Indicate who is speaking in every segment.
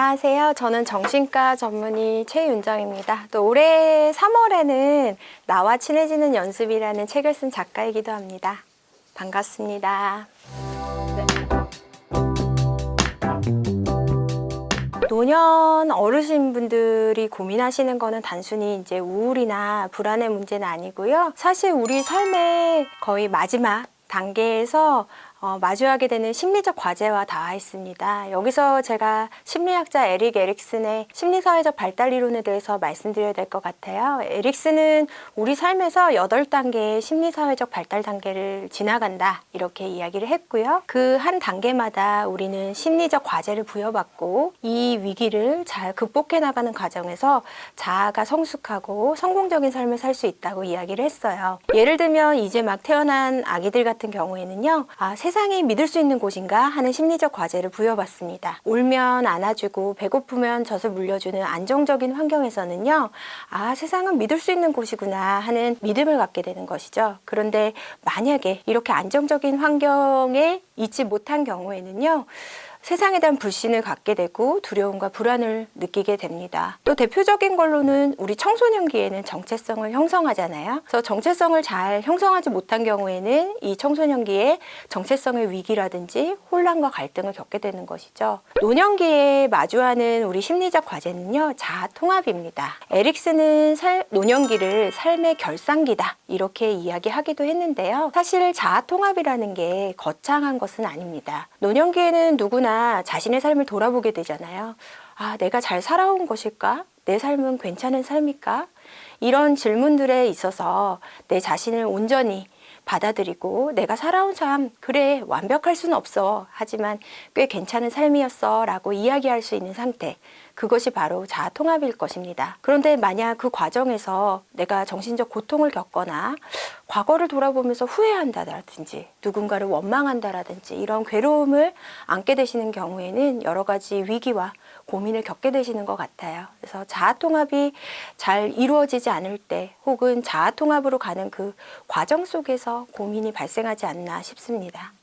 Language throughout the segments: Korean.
Speaker 1: 안녕하세요. 저는 정신과 전문의 최윤정입니다. 또 올해 3월에는 나와 친해지는 연습이라는 책을 쓴 작가이기도 합니다. 반갑습니다. 노년 어르신분들이 고민하시는 거는 단순히 이제 우울이나 불안의 문제는 아니고요. 사실 우리 삶의 거의 마지막 단계에서 마주하게 되는 심리적 과제와 닿아 있습니다. 여기서 제가 심리학자 에릭 에릭슨의 심리사회적 발달 이론에 대해서 말씀드려야 될 것 같아요. 에릭슨은 우리 삶에서 8단계의 심리사회적 발달 단계를 지나간다 이렇게 이야기를 했고요. 그 한 단계마다 우리는 심리적 과제를 부여받고 이 위기를 잘 극복해 나가는 과정에서 자아가 성숙하고 성공적인 삶을 살 수 있다고 이야기를 했어요. 예를 들면 이제 막 태어난 아기들 같은 경우에는요, 세상이 믿을 수 있는 곳인가 하는 심리적 과제를 부여받습니다. 울면 안아주고 배고프면 젖을 물려주는 안정적인 환경에서는요, 세상은 믿을 수 있는 곳이구나 하는 믿음을 갖게 되는 것이죠. 그런데 만약에 이렇게 안정적인 환경에 있지 못한 경우에는요, 세상에 대한 불신을 갖게 되고 두려움과 불안을 느끼게 됩니다. 또 대표적인 걸로는 우리 청소년기에는 정체성을 형성하잖아요. 그래서 정체성을 잘 형성하지 못한 경우에는 이 청소년기에 정체성의 위기라든지 혼란과 갈등을 겪게 되는 것이죠. 노년기에 마주하는 우리 심리적 과제는요, 자아 통합입니다. 에릭슨은 노년기를 삶의 결산기다 이렇게 이야기하기도 했는데요. 사실 자아 통합이라는 게 거창한 것은 아닙니다. 노년기에는 누구나 자신의 삶을 돌아보게 되잖아요. 내가 잘 살아온 것일까? 내 삶은 괜찮은 삶일까? 이런 질문들에 있어서 내 자신을 온전히 받아들이고 내가 살아온 삶, 그래, 완벽할 수는 없어. 하지만 꽤 괜찮은 삶이었어 라고 이야기할 수 있는 상태, 그것이 바로 자아 통합일 것입니다. 그런데 만약 그 과정에서 내가 정신적 고통을 겪거나 과거를 돌아보면서 후회한다라든지 누군가를 원망한다라든지 이런 괴로움을 안게 되시는 경우에는 여러 가지 위기와 고민을 겪게 되시는 것 같아요. 그래서 자아 통합이 잘 이루어지지 않을 때 혹은 자아 통합으로 가는 그 과정 속에서 고민이 발생하지 않나 싶습니다.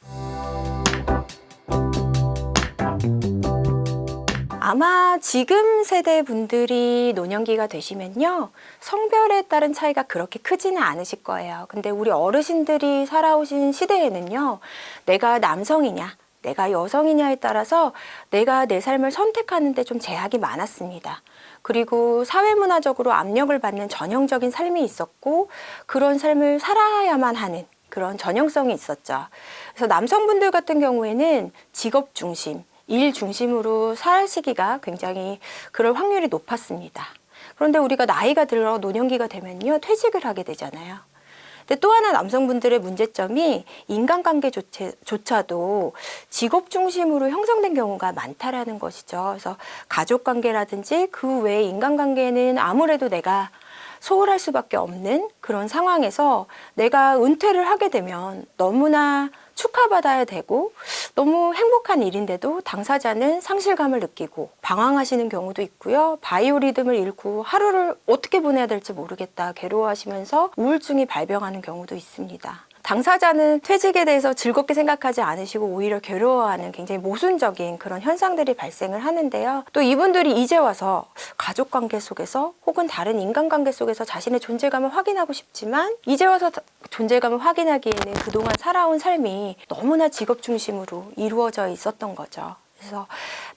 Speaker 1: 아마 지금 세대 분들이 노년기가 되시면요, 성별에 따른 차이가 그렇게 크지는 않으실 거예요. 근데 우리 어르신들이 살아오신 시대에는요, 내가 남성이냐 내가 여성이냐에 따라서 내가 내 삶을 선택하는 데 좀 제약이 많았습니다. 그리고 사회문화적으로 압력을 받는 전형적인 삶이 있었고 그런 삶을 살아야만 하는 그런 전형성이 있었죠. 그래서 남성분들 같은 경우에는 직업 중심, 일 중심으로 사시기가 굉장히 그럴 확률이 높았습니다. 그런데 우리가 나이가 들어 노년기가 되면요, 퇴직을 하게 되잖아요. 근데 또 하나 남성분들의 문제점이 인간관계조차도 직업 중심으로 형성된 경우가 많다라는 것이죠. 그래서 가족관계라든지 그 외의 인간관계는 아무래도 내가 소홀할 수밖에 없는 그런 상황에서 내가 은퇴를 하게 되면 너무나 축하받아야 되고 너무 행복한 일인데도 당사자는 상실감을 느끼고 방황하시는 경우도 있고요. 바이오리듬을 잃고 하루를 어떻게 보내야 될지 모르겠다 괴로워하시면서 우울증이 발병하는 경우도 있습니다. 당사자는 퇴직에 대해서 즐겁게 생각하지 않으시고 오히려 괴로워하는 굉장히 모순적인 그런 현상들이 발생을 하는데요. 또 이분들이 이제 와서 가족관계 속에서 혹은 다른 인간관계 속에서 자신의 존재감을 확인하고 싶지만 이제 와서 존재감을 확인하기에는 그동안 살아온 삶이 너무나 직업 중심으로 이루어져 있었던 거죠. 그래서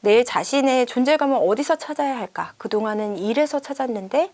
Speaker 1: 내 자신의 존재감을 어디서 찾아야 할까? 그동안은 일에서 찾았는데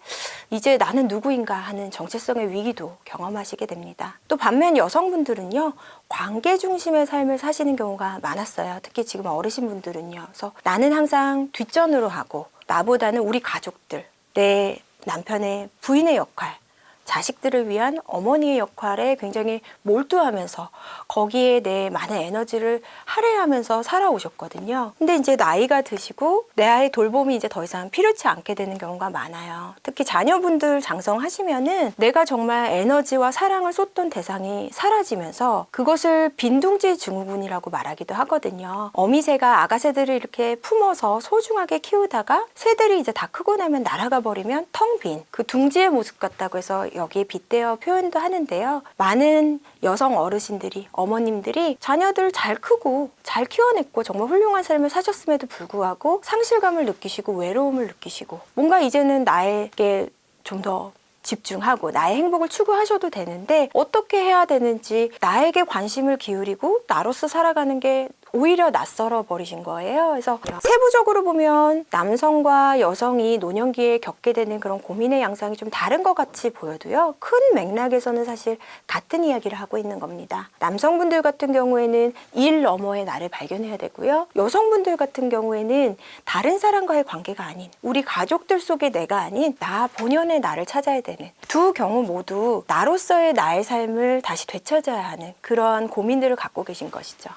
Speaker 1: 이제 나는 누구인가 하는 정체성의 위기도 경험하시게 됩니다. 또 반면 여성분들은요, 관계 중심의 삶을 사시는 경우가 많았어요. 특히 지금 어르신분들은요. 그래서 나는 항상 뒷전으로 하고 나보다는 우리 가족들, 내 남편의 부인의 역할, 자식들을 위한 어머니의 역할에 굉장히 몰두하면서 거기에 내 많은 에너지를 할애하면서 살아오셨거든요. 근데 이제 나이가 드시고 내 아이 돌봄이 이제 더 이상 필요치 않게 되는 경우가 많아요. 특히 자녀분들 장성하시면은 내가 정말 에너지와 사랑을 쏟던 대상이 사라지면서 그것을 빈둥지 증후군이라고 말하기도 하거든요. 어미새가 아가새들을 이렇게 품어서 소중하게 키우다가 새들이 이제 다 크고 나면 날아가 버리면 텅 빈 그 둥지의 모습 같다고 해서 여기에 빗대어 표현도 하는데요. 많은 여성 어르신들이, 어머님들이 자녀들 잘 크고 잘 키워냈고 정말 훌륭한 삶을 사셨음에도 불구하고 상실감을 느끼시고 외로움을 느끼시고 뭔가 이제는 나에게 좀 더 집중하고 나의 행복을 추구하셔도 되는데 어떻게 해야 되는지 나에게 관심을 기울이고 나로서 살아가는 게 오히려 낯설어 버리신 거예요. 그래서 세부적으로 보면 남성과 여성이 노년기에 겪게 되는 그런 고민의 양상이 좀 다른 것 같이 보여도요. 큰 맥락에서는 사실 같은 이야기를 하고 있는 겁니다. 남성분들 같은 경우에는 일 너머의 나를 발견해야 되고요. 여성분들 같은 경우에는 다른 사람과의 관계가 아닌 우리 가족들 속의 내가 아닌 나 본연의 나를 찾아야 되는 두 경우 모두 나로서의 나의 삶을 다시 되찾아야 하는 그러한 고민들을 갖고 계신 것이죠.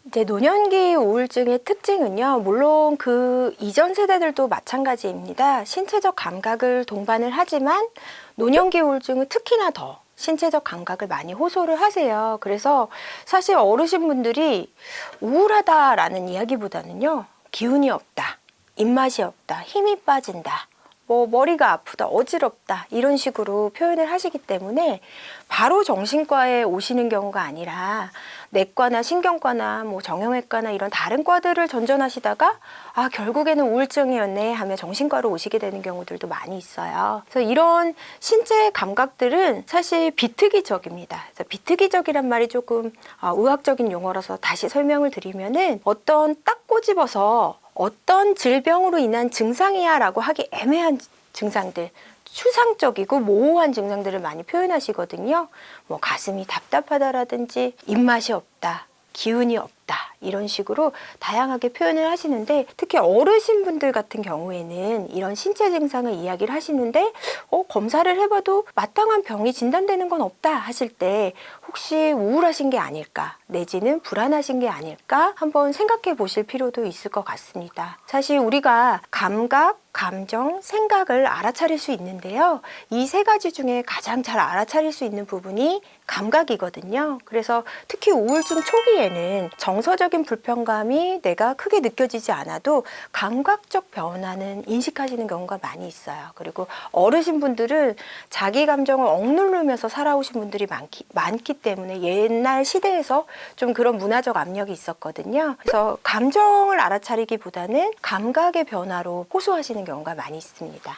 Speaker 1: 이제 노년기 우울증의 특징은요, 물론 그 이전 세대들도 마찬가지입니다. 신체적 감각을 동반을 하지만 노년기 우울증은 특히나 더 신체적 감각을 많이 호소를 하세요. 그래서 사실 어르신분들이 우울하다라는 이야기보다는요, 기운이 없다, 입맛이 없다, 힘이 빠진다, 머리가 아프다, 어지럽다 이런 식으로 표현을 하시기 때문에 바로 정신과에 오시는 경우가 아니라 내과나 신경과나 정형외과나 이런 다른 과들을 전전하시다가 결국에는 우울증이었네 하며 정신과로 오시게 되는 경우들도 많이 있어요. 그래서 이런 신체 감각들은 사실 비특이적입니다. 그래서 비특이적이란 말이 조금 의학적인 용어라서 다시 설명을 드리면은 어떤 딱 꼬집어서 어떤 질병으로 인한 증상이야 라고 하기 애매한 증상들, 추상적이고 모호한 증상들을 많이 표현하시거든요. 가슴이 답답하다라든지 입맛이 없다, 기운이 없다 이런 식으로 다양하게 표현을 하시는데 특히 어르신분들 같은 경우에는 이런 신체 증상을 이야기를 하시는데 검사를 해봐도 마땅한 병이 진단되는 건 없다 하실 때 혹시 우울하신 게 아닐까 내지는 불안하신 게 아닐까 한번 생각해 보실 필요도 있을 것 같습니다. 사실 우리가 감각, 감정, 생각을 알아차릴 수 있는데요. 이 세 가지 중에 가장 잘 알아차릴 수 있는 부분이 감각이거든요. 그래서 특히 우울증 초기에는 정서적인 불편감이 내가 크게 느껴지지 않아도 감각적 변화는 인식하시는 경우가 많이 있어요. 그리고 어르신분들은 자기 감정을 억누르면서 살아오신 분들이 많기 때문에 옛날 시대에서 좀 그런 문화적 압력이 있었거든요. 그래서 감정을 알아차리기보다는 감각의 변화로 호소하시는 경우가 많이 있습니다.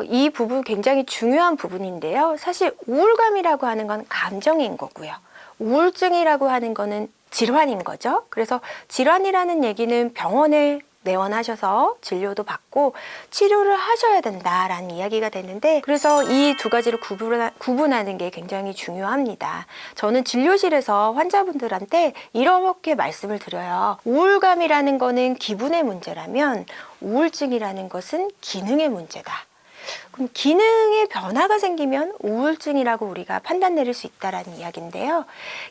Speaker 1: 이 부분 굉장히 중요한 부분인데요. 사실 우울감이라고 하는 건 감정인 거고요. 우울증이라고 하는 거는 질환인 거죠. 그래서 질환이라는 얘기는 병원에 내원하셔서 진료도 받고 치료를 하셔야 된다라는 이야기가 되는데 그래서 이 두 가지를 구분하는 게 굉장히 중요합니다. 저는 진료실에서 환자분들한테 이렇게 말씀을 드려요. 우울감이라는 거는 기분의 문제라면 우울증이라는 것은 기능의 문제다. 그럼 기능의 변화가 생기면 우울증이라고 우리가 판단 내릴 수 있다는 이야기인데요.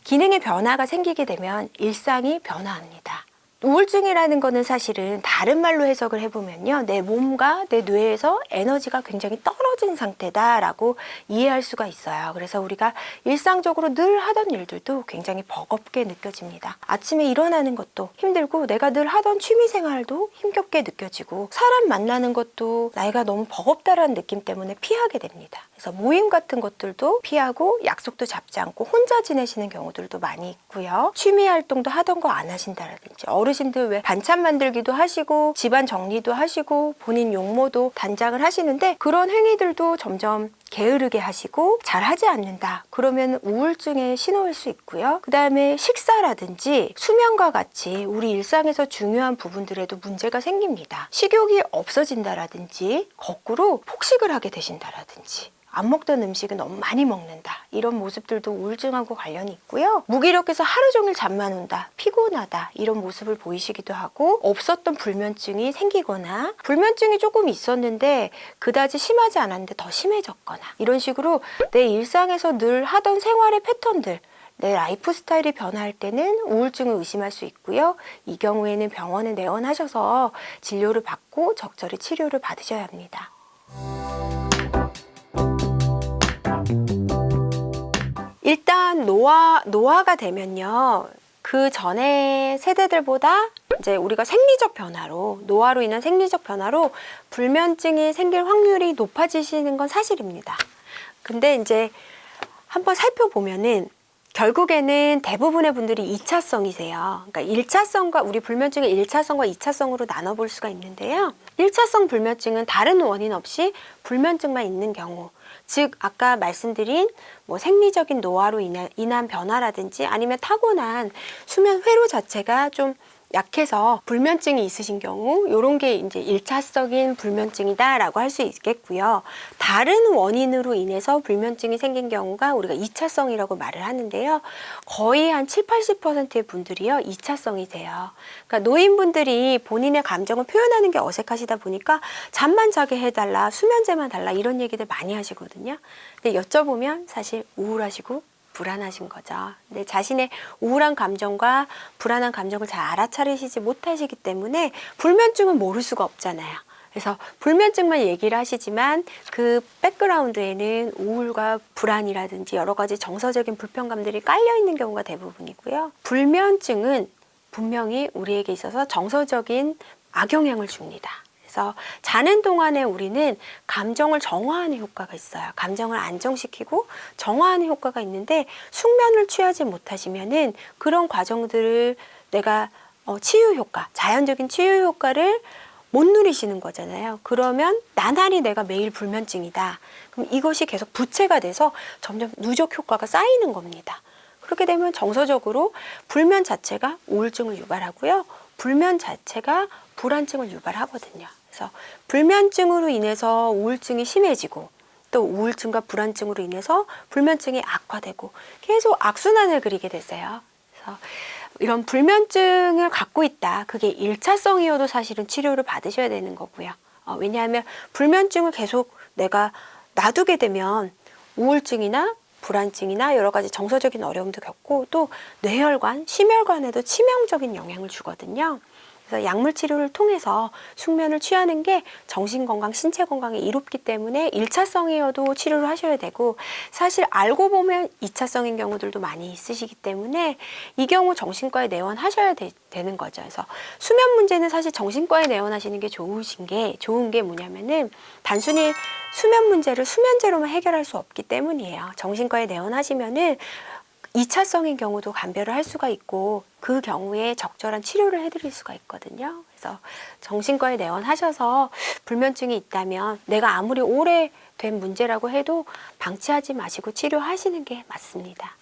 Speaker 1: 기능의 변화가 생기게 되면 일상이 변화합니다. 우울증이라는 거는 사실은 다른 말로 해석을 해보면요. 내 몸과 내 뇌에서 에너지가 굉장히 떨어진 상태다라고 이해할 수가 있어요. 그래서 우리가 일상적으로 늘 하던 일들도 굉장히 버겁게 느껴집니다. 아침에 일어나는 것도 힘들고 내가 늘 하던 취미생활도 힘겹게 느껴지고 사람 만나는 것도 나이가 너무 버겁다라는 느낌 때문에 피하게 됩니다. 그래서 모임 같은 것들도 피하고 약속도 잡지 않고 혼자 지내시는 경우들도 많이 있고요. 취미 활동도 하던 거 안 하신다라든지 어르신들 왜 반찬 만들기도 하시고 집안 정리도 하시고 본인 용모도 단장을 하시는데 그런 행위들도 점점 게으르게 하시고 잘하지 않는다. 그러면 우울증의 신호일 수 있고요. 그 다음에 식사라든지 수면과 같이 우리 일상에서 중요한 부분들에도 문제가 생깁니다. 식욕이 없어진다라든지 거꾸로 폭식을 하게 되신다라든지 안 먹던 음식은 너무 많이 먹는다. 이런 모습들도 우울증하고 관련이 있고요. 무기력해서 하루 종일 잠만 온다. 피곤하다. 이런 모습을 보이시기도 하고 없었던 불면증이 생기거나 불면증이 조금 있었는데 그다지 심하지 않았는데 더 심해졌거나 이런 식으로 내 일상에서 늘 하던 생활의 패턴들 내 라이프 스타일이 변화할 때는 우울증을 의심할 수 있고요. 이 경우에는 병원에 내원하셔서 진료를 받고 적절히 치료를 받으셔야 합니다. 일단 노화가 되면요. 그 전에 세대들보다 이제 우리가 생리적 변화로, 노화로 인한 생리적 변화로 불면증이 생길 확률이 높아지시는 건 사실입니다. 근데 이제 한번 살펴보면은 결국에는 대부분의 분들이 2차성이세요. 그러니까 1차성과 우리 불면증의 1차성과 2차성으로 나눠볼 수가 있는데요. 1차성 불면증은 다른 원인 없이 불면증만 있는 경우, 즉 아까 말씀드린 뭐 생리적인 노화로 인한 변화라든지 아니면 타고난 수면 회로 자체가 좀 약해서 불면증이 있으신 경우, 이런 게 이제 1차적인 불면증이다라고 할 수 있겠고요. 다른 원인으로 인해서 불면증이 생긴 경우가 우리가 2차성이라고 말을 하는데요. 거의 한 7, 80%의 분들이요, 2차성이세요. 그러니까 노인분들이 본인의 감정을 표현하는 게 어색하시다 보니까 잠만 자게 해달라, 수면제만 달라 이런 얘기들 많이 하시거든요. 근데 여쭤보면 사실 우울하시고 불안하신 거죠. 근데 자신의 우울한 감정과 불안한 감정을 잘 알아차리시지 못하시기 때문에 불면증은 모를 수가 없잖아요. 그래서 불면증만 얘기를 하시지만 그 백그라운드에는 우울과 불안이라든지 여러 가지 정서적인 불편감들이 깔려 있는 경우가 대부분이고요. 불면증은 분명히 우리에게 있어서 정서적인 악영향을 줍니다. 그래서 자는 동안에 우리는 감정을 정화하는 효과가 있어요. 감정을 안정시키고 정화하는 효과가 있는데 숙면을 취하지 못하시면은 그런 과정들을 내가 치유 효과, 자연적인 치유 효과를 못 누리시는 거잖아요. 그러면 나날이 내가 매일 불면증이다. 그럼 이것이 계속 부채가 돼서 점점 누적 효과가 쌓이는 겁니다. 그렇게 되면 정서적으로 불면 자체가 우울증을 유발하고요. 불면 자체가 불안증을 유발하거든요. 그래서 불면증으로 인해서 우울증이 심해지고 또 우울증과 불안증으로 인해서 불면증이 악화되고 계속 악순환을 그리게 됐어요. 그래서 이런 불면증을 갖고 있다. 그게 1차성이어도 사실은 치료를 받으셔야 되는 거고요. 왜냐하면 불면증을 계속 내가 놔두게 되면 우울증이나 불안증이나 여러 가지 정서적인 어려움도 겪고 또 뇌혈관, 심혈관에도 치명적인 영향을 주거든요. 그래서 약물 치료를 통해서 숙면을 취하는 게 정신건강, 신체 건강에 이롭기 때문에 1차성이어도 치료를 하셔야 되고 사실 알고 보면 2차성인 경우들도 많이 있으시기 때문에 이 경우 정신과에 내원하셔야 되는 거죠. 그래서 수면 문제는 사실 정신과에 내원하시는 게 좋은 게 뭐냐면은 단순히 수면 문제를 수면제로만 해결할 수 없기 때문이에요. 정신과에 내원하시면은 2차성인 경우도 감별을 할 수가 있고 그 경우에 적절한 치료를 해드릴 수가 있거든요. 그래서 정신과에 내원하셔서 불면증이 있다면 내가 아무리 오래된 문제라고 해도 방치하지 마시고 치료하시는 게 맞습니다.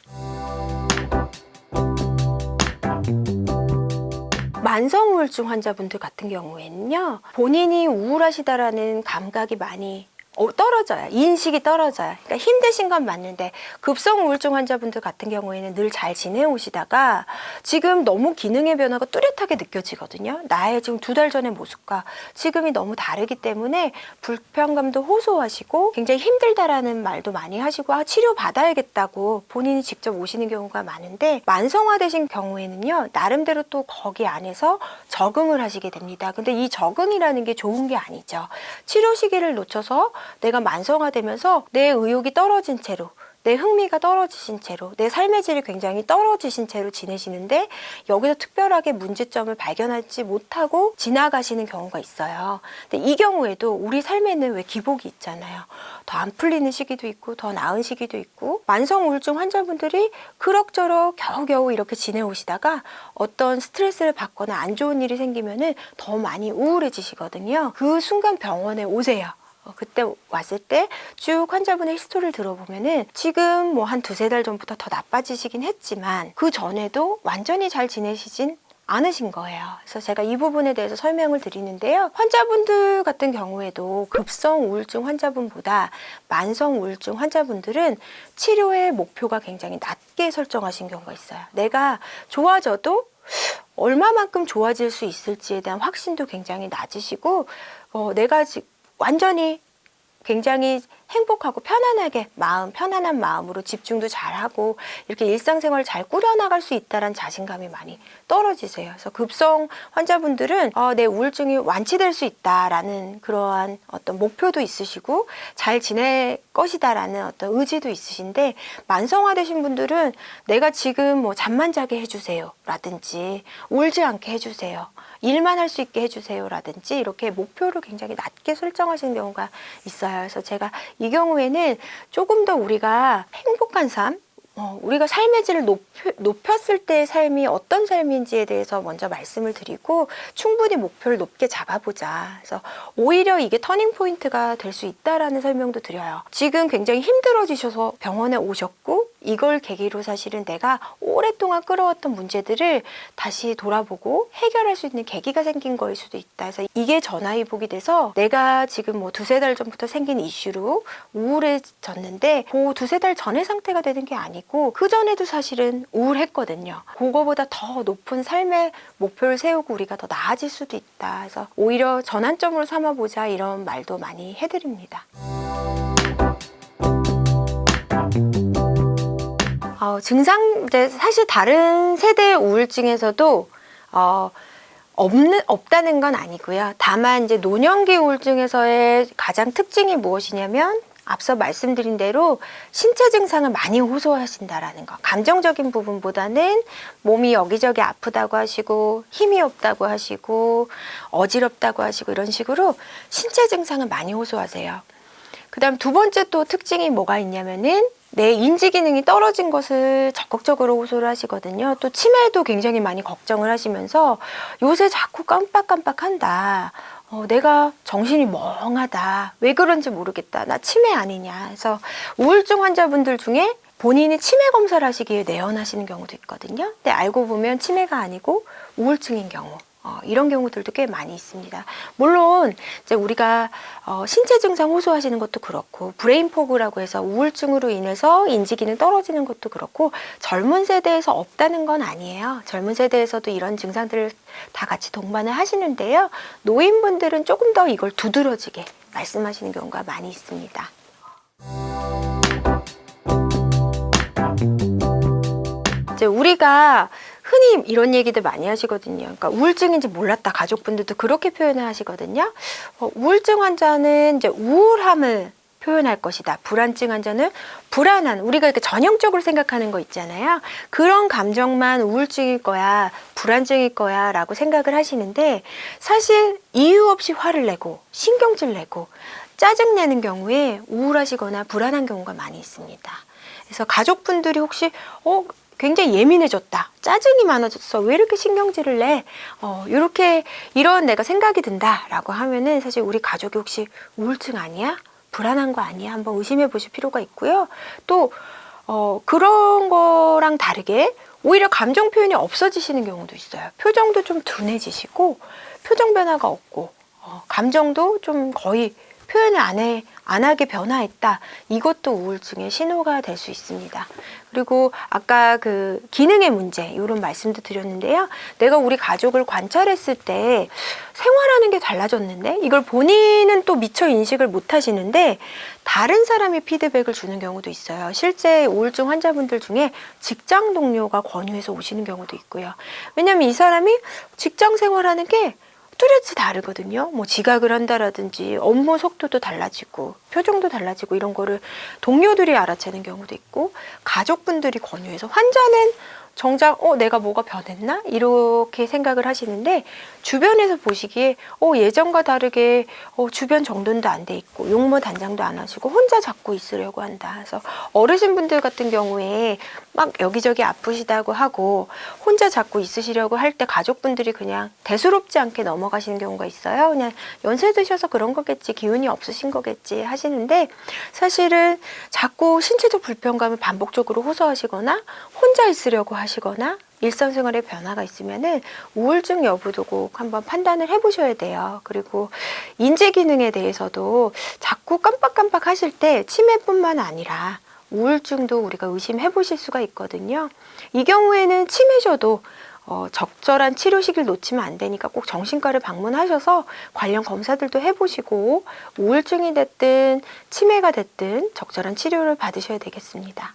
Speaker 1: 만성 우울증 환자분들 같은 경우에는요, 본인이 우울하시다라는 감각이 많이 떨어져요. 인식이 떨어져요. 그러니까 힘드신 건 맞는데 급성 우울증 환자분들 같은 경우에는 늘 잘 지내오시다가 지금 너무 기능의 변화가 뚜렷하게 느껴지거든요. 나의 지금 2달 전의 모습과 지금이 너무 다르기 때문에 불편감도 호소하시고 굉장히 힘들다라는 말도 많이 하시고 치료 받아야겠다고 본인이 직접 오시는 경우가 많은데 만성화되신 경우에는요, 나름대로 또 거기 안에서 적응을 하시게 됩니다. 근데 이 적응이라는 게 좋은 게 아니죠. 치료 시기를 놓쳐서 내가 만성화되면서 내 의욕이 떨어진 채로, 내 흥미가 떨어지신 채로, 내 삶의 질이 굉장히 떨어지신 채로 지내시는데 여기서 특별하게 문제점을 발견하지 못하고 지나가시는 경우가 있어요. 근데 이 경우에도 우리 삶에는 왜 기복이 있잖아요. 더 안 풀리는 시기도 있고 더 나은 시기도 있고 만성 우울증 환자분들이 그럭저럭 겨우겨우 이렇게 지내오시다가 어떤 스트레스를 받거나 안 좋은 일이 생기면은 더 많이 우울해지시거든요. 그 순간 병원에 오세요. 그때 왔을 때 쭉 환자분의 히스토리를 들어보면은 지금 뭐 한 2-3달 전부터 더 나빠지시긴 했지만 그 전에도 완전히 잘 지내시진 않으신 거예요. 그래서 제가 이 부분에 대해서 설명을 드리는데요. 환자분들 같은 경우에도 급성 우울증 환자분보다 만성 우울증 환자분들은 치료의 목표가 굉장히 낮게 설정하신 경우가 있어요. 내가 좋아져도 얼마만큼 좋아질 수 있을지에 대한 확신도 굉장히 낮으시고 내가 완전히 굉장히 행복하고 편안하게 편안한 마음으로 집중도 잘하고 이렇게 일상생활을 잘 꾸려나갈 수 있다는 자신감이 많이 떨어지세요. 그래서 급성 환자분들은 내 우울증이 완치될 수 있다라는 그러한 어떤 목표도 있으시고 잘 지낼 것이다라는 어떤 의지도 있으신데, 만성화되신 분들은 내가 지금 뭐 잠만 자게 해주세요 라든지 울지 않게 해주세요, 일만 할 수 있게 해주세요 라든지 이렇게 목표를 굉장히 낮게 설정하시는 경우가 있어요. 그래서 제가 이 경우에는 조금 더 우리가 행복한 삶, 우리가 삶의 질을 높였을 때의 삶이 어떤 삶인지에 대해서 먼저 말씀을 드리고 충분히 목표를 높게 잡아보자. 그래서 오히려 이게 터닝 포인트가 될 수 있다라는 설명도 드려요. 지금 굉장히 힘들어지셔서 병원에 오셨고 이걸 계기로 사실은 내가 오랫동안 끌어왔던 문제들을 다시 돌아보고 해결할 수 있는 계기가 생긴 거일 수도 있다. 그래서 이게 전화위복이 돼서 내가 지금 뭐 두세 달 전부터 생긴 이슈로 우울해졌는데 그 두세 달 전의 상태가 되는 게 아니고 그 전에도 사실은 우울했거든요. 그거보다 더 높은 삶의 목표를 세우고 우리가 더 나아질 수도 있다. 그래서 오히려 전환점으로 삼아보자 이런 말도 많이 해드립니다. 증상, 사실 다른 세대의 우울증에서도 없다는 건 아니고요. 다만 이제 노년기 우울증에서의 가장 특징이 무엇이냐면 앞서 말씀드린 대로 신체 증상을 많이 호소하신다라는 거. 감정적인 부분보다는 몸이 여기저기 아프다고 하시고 힘이 없다고 하시고 어지럽다고 하시고 이런 식으로 신체 증상을 많이 호소하세요. 그 다음 두 번째 또 특징이 뭐가 있냐면은 내 인지 기능이 떨어진 것을 적극적으로 호소를 하시거든요. 또 치매도 굉장히 많이 걱정을 하시면서 요새 자꾸 깜빡깜빡한다. 내가 정신이 멍하다. 왜 그런지 모르겠다. 나 치매 아니냐. 그래서 우울증 환자분들 중에 본인이 치매 검사를 하시기에 내원하시는 경우도 있거든요. 근데 알고 보면 치매가 아니고 우울증인 경우. 이런 경우들도 꽤 많이 있습니다. 물론 이제 우리가 신체 증상 호소하시는 것도 그렇고 브레인 포그라고 해서 우울증으로 인해서 인지 기능 떨어지는 것도 그렇고 젊은 세대에서 없다는 건 아니에요. 젊은 세대에서도 이런 증상들을 다 같이 동반을 하시는데요. 노인분들은 조금 더 이걸 두드러지게 말씀하시는 경우가 많이 있습니다. 이제 우리가 흔히 이런 얘기들 많이 하시거든요. 그러니까 우울증인지 몰랐다. 가족분들도 그렇게 표현을 하시거든요. 우울증 환자는 이제 우울함을 표현할 것이다. 불안증 환자는 불안한, 우리가 이렇게 전형적으로 생각하는 거 있잖아요. 그런 감정만 우울증일 거야, 불안증일 거야 라고 생각을 하시는데 사실 이유 없이 화를 내고 신경질 내고 짜증내는 경우에 우울하시거나 불안한 경우가 많이 있습니다. 그래서 가족분들이 혹시 굉장히 예민해졌다, 짜증이 많아졌어, 왜 이렇게 신경질을 내, 이런 내가 생각이 든다라고 하면은 사실 우리 가족이 혹시 우울증 아니야? 불안한 거 아니야? 한번 의심해 보실 필요가 있고요. 또 그런 거랑 다르게 오히려 감정 표현이 없어지시는 경우도 있어요. 표정도 좀 둔해지시고 표정 변화가 없고 감정도 좀 거의 표현을 안 하게 변화했다. 이것도 우울증의 신호가 될 수 있습니다. 그리고 아까 그 기능의 문제 이런 말씀도 드렸는데요. 내가 우리 가족을 관찰했을 때 생활하는 게 달라졌는데 이걸 본인은 또 미처 인식을 못 하시는데 다른 사람이 피드백을 주는 경우도 있어요. 실제 우울증 환자분들 중에 직장 동료가 권유해서 오시는 경우도 있고요. 왜냐하면 이 사람이 직장 생활하는 게 뚜렷이 다르거든요. 뭐 지각을 한다라든지 업무 속도도 달라지고 표정도 달라지고 이런 거를 동료들이 알아채는 경우도 있고 가족분들이 권유해서 환자는 정작 내가 뭐가 변했나? 이렇게 생각을 하시는데 주변에서 보시기에 예전과 다르게 주변 정돈도 안 돼 있고 용모 단장도 안 하시고 혼자 자꾸 있으려고 한다. 그래서 어르신분들 같은 경우에 막 여기저기 아프시다고 하고 혼자 자꾸 있으시려고 할 때 가족분들이 그냥 대수롭지 않게 넘어가시는 경우가 있어요. 그냥 연세 드셔서 그런 거겠지, 기운이 없으신 거겠지 하시는데 사실은 자꾸 신체적 불편감을 반복적으로 호소하시거나 혼자 있으려고 하시거나 일상생활에 변화가 있으면은 우울증 여부도 꼭 한번 판단을 해보셔야 돼요. 그리고 인지 기능에 대해서도 자꾸 깜빡깜빡 하실 때 치매뿐만 아니라 우울증도 우리가 의심해 보실 수가 있거든요. 이 경우에는 치매셔도 적절한 치료 시기를 놓치면 안 되니까 꼭 정신과를 방문하셔서 관련 검사들도 해보시고 우울증이 됐든 치매가 됐든 적절한 치료를 받으셔야 되겠습니다.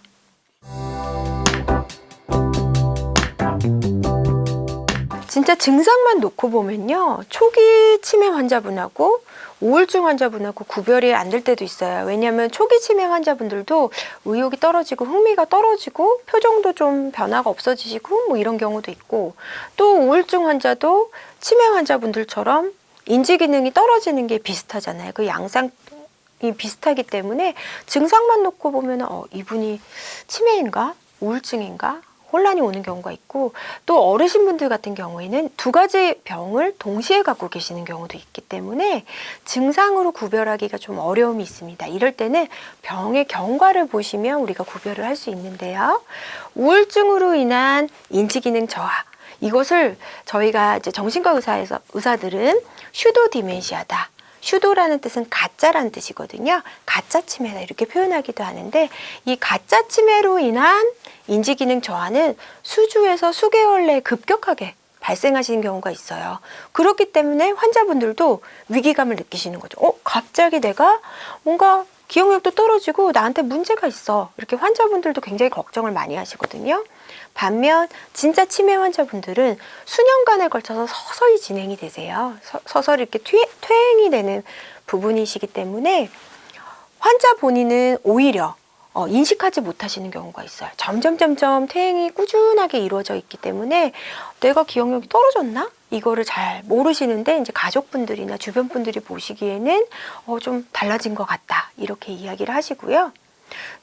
Speaker 1: 진짜 증상만 놓고 보면요, 초기 치매 환자분하고 우울증 환자분하고 구별이 안 될 때도 있어요. 왜냐하면 초기 치매 환자분들도 의욕이 떨어지고 흥미가 떨어지고 표정도 좀 변화가 없어지시고 뭐 이런 경우도 있고, 또 우울증 환자도 치매 환자분들처럼 인지 기능이 떨어지는 게 비슷하잖아요. 그 양상이 비슷하기 때문에 증상만 놓고 보면 이분이 치매인가 우울증인가 혼란이 오는 경우가 있고, 또 어르신분들 같은 경우에는 두 가지 병을 동시에 갖고 계시는 경우도 있기 때문에 증상으로 구별하기가 좀 어려움이 있습니다. 이럴 때는 병의 경과를 보시면 우리가 구별을 할 수 있는데요. 우울증으로 인한 인지기능 저하, 이것을 저희가 이제 정신과 의사들은 슈도 디멘시아다. 슈도라는 뜻은 가짜라는 뜻이거든요. 가짜 치매다 이렇게 표현하기도 하는데, 이 가짜 치매로 인한 인지기능 저하는 수주에서 수개월 내에 급격하게 발생하시는 경우가 있어요. 그렇기 때문에 환자분들도 위기감을 느끼시는 거죠. 갑자기 내가 뭔가 기억력도 떨어지고 나한테 문제가 있어. 이렇게 환자분들도 굉장히 걱정을 많이 하시거든요. 반면 진짜 치매 환자분들은 수년간에 걸쳐서 서서히 진행이 되세요. 서서히 이렇게 퇴행이 되는 부분이시기 때문에 환자 본인은 오히려 인식하지 못하시는 경우가 있어요. 점점 퇴행이 꾸준하게 이루어져 있기 때문에 내가 기억력이 떨어졌나? 이거를 잘 모르시는데, 이제 가족분들이나 주변 분들이 보시기에는 좀 달라진 것 같다 이렇게 이야기를 하시고요.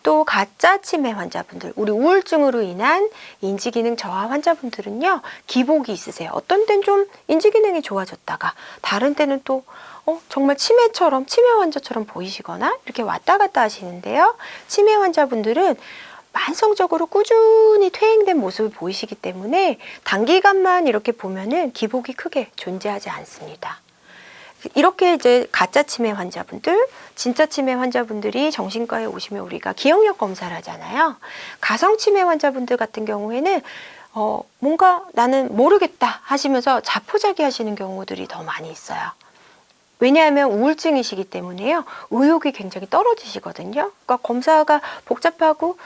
Speaker 1: 또 가짜 치매 환자분들, 우리 우울증으로 인한 인지기능 저하 환자분들은요, 기복이 있으세요. 어떤 때는 좀 인지기능이 좋아졌다가 다른 때는 또 정말 치매 환자처럼 보이시거나 이렇게 왔다 갔다 하시는데요. 치매 환자분들은 만성적으로 꾸준히 퇴행된 모습을 보이시기 때문에 단기간만 이렇게 보면은 기복이 크게 존재하지 않습니다. 이렇게 이제 가짜 치매 환자분들, 진짜 치매 환자분들이 정신과에 오시면 우리가 기억력 검사를 하잖아요. 가성 치매 환자분들 같은 경우에는 뭔가 나는 모르겠다 하시면서 자포자기 하시는 경우들이 더 많이 있어요. 왜냐하면 우울증이시기 때문에요. 의욕이 굉장히 떨어지시거든요. 그러니까 검사가 복잡하고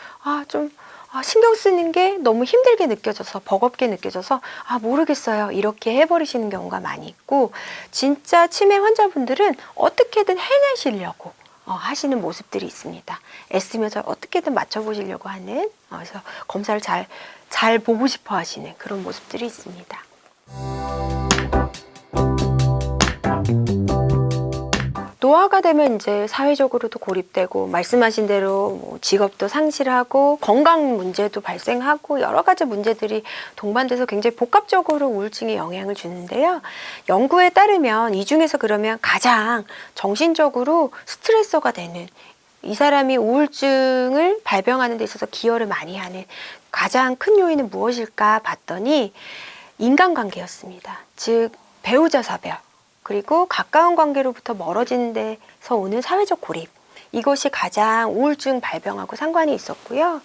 Speaker 1: 신경 쓰는 게 너무 힘들게 느껴져서 버겁게 느껴져서 모르겠어요 이렇게 해버리시는 경우가 많이 있고, 진짜 치매 환자분들은 어떻게든 해내시려고 하시는 모습들이 있습니다. 애쓰면서 어떻게든 맞춰보시려고 하는, 그래서 검사를 잘 보고 싶어 하시는 그런 모습들이 있습니다. 노화가 되면 이제 사회적으로도 고립되고, 말씀하신 대로 뭐 직업도 상실하고 건강 문제도 발생하고 여러 가지 문제들이 동반돼서 굉장히 복합적으로 우울증에 영향을 주는데요. 연구에 따르면 이 중에서 그러면 가장 정신적으로 스트레서가 되는, 이 사람이 우울증을 발병하는 데 있어서 기여를 많이 하는 가장 큰 요인은 무엇일까 봤더니 인간관계였습니다. 즉 배우자 사별, 그리고 가까운 관계로부터 멀어지는 데서 오는 사회적 고립, 이것이 가장 우울증 발병하고 상관이 있었고요.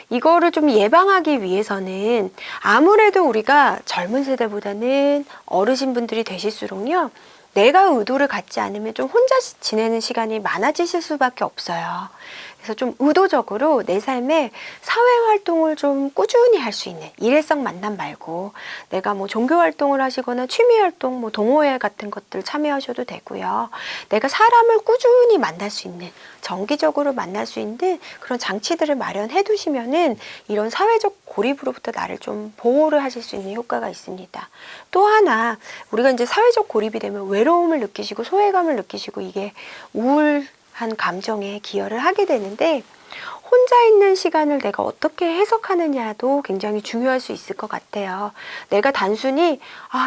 Speaker 1: 이거를 좀 예방하기 위해서는 아무래도 우리가 젊은 세대보다는 어르신분들이 되실수록요, 내가 의도를 갖지 않으면 좀 혼자 지내는 시간이 많아지실 수밖에 없어요. 그래서 좀 의도적으로 내 삶에 사회활동을 좀 꾸준히 할 수 있는, 일회성 만남 말고 내가 뭐 종교활동을 하시거나 취미활동, 뭐 동호회 같은 것들 참여하셔도 되고요. 내가 사람을 꾸준히 만날 수 있는, 정기적으로 만날 수 있는 그런 장치들을 마련해 두시면은 이런 사회적 고립으로부터 나를 좀 보호를 하실 수 있는 효과가 있습니다. 또 하나, 우리가 이제 사회적 고립이 되면 외로움을 느끼시고 소외감을 느끼시고 이게 우울한 감정에 기여를 하게 되는데, 혼자 있는 시간을 내가 어떻게 해석하느냐도 굉장히 중요할 수 있을 것 같아요. 내가 단순히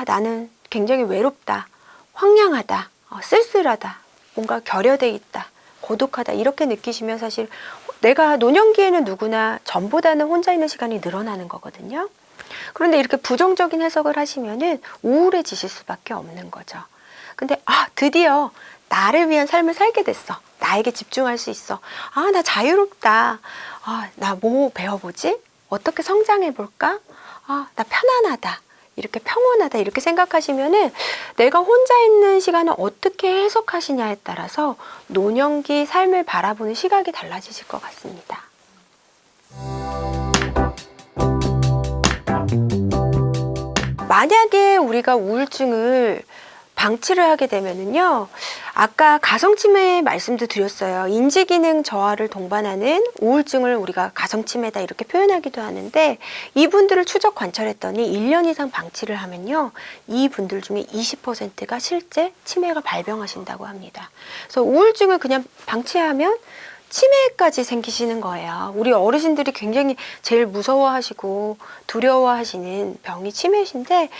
Speaker 1: 나는 굉장히 외롭다, 황량하다, 쓸쓸하다, 뭔가 결여돼 있다, 고독하다 이렇게 느끼시면 사실 내가 노년기에는 누구나 전보다는 혼자 있는 시간이 늘어나는 거거든요. 그런데 이렇게 부정적인 해석을 하시면은 우울해지실 수밖에 없는 거죠. 근데 드디어 나를 위한 삶을 살게 됐어. 나에게 집중할 수 있어. 나 자유롭다. 나 뭐 배워보지? 어떻게 성장해볼까? 나 편안하다. 이렇게 평온하다 이렇게 생각하시면은 내가 혼자 있는 시간을 어떻게 해석하시냐에 따라서 노년기 삶을 바라보는 시각이 달라지실 것 같습니다. 만약에 우리가 우울증을 방치를 하게 되면은요, 아까 가성치매 말씀도 드렸어요. 인지기능 저하를 동반하는 우울증을 우리가 가성치매다 이렇게 표현하기도 하는데, 이분들을 추적 관찰했더니 1년 이상 방치를 하면요, 이분들 중에 20%가 실제 치매가 발병하신다고 합니다. 그래서 우울증을 그냥 방치하면 치매까지 생기시는 거예요. 우리 어르신들이 굉장히 제일 무서워하시고 두려워하시는 병이 치매신데,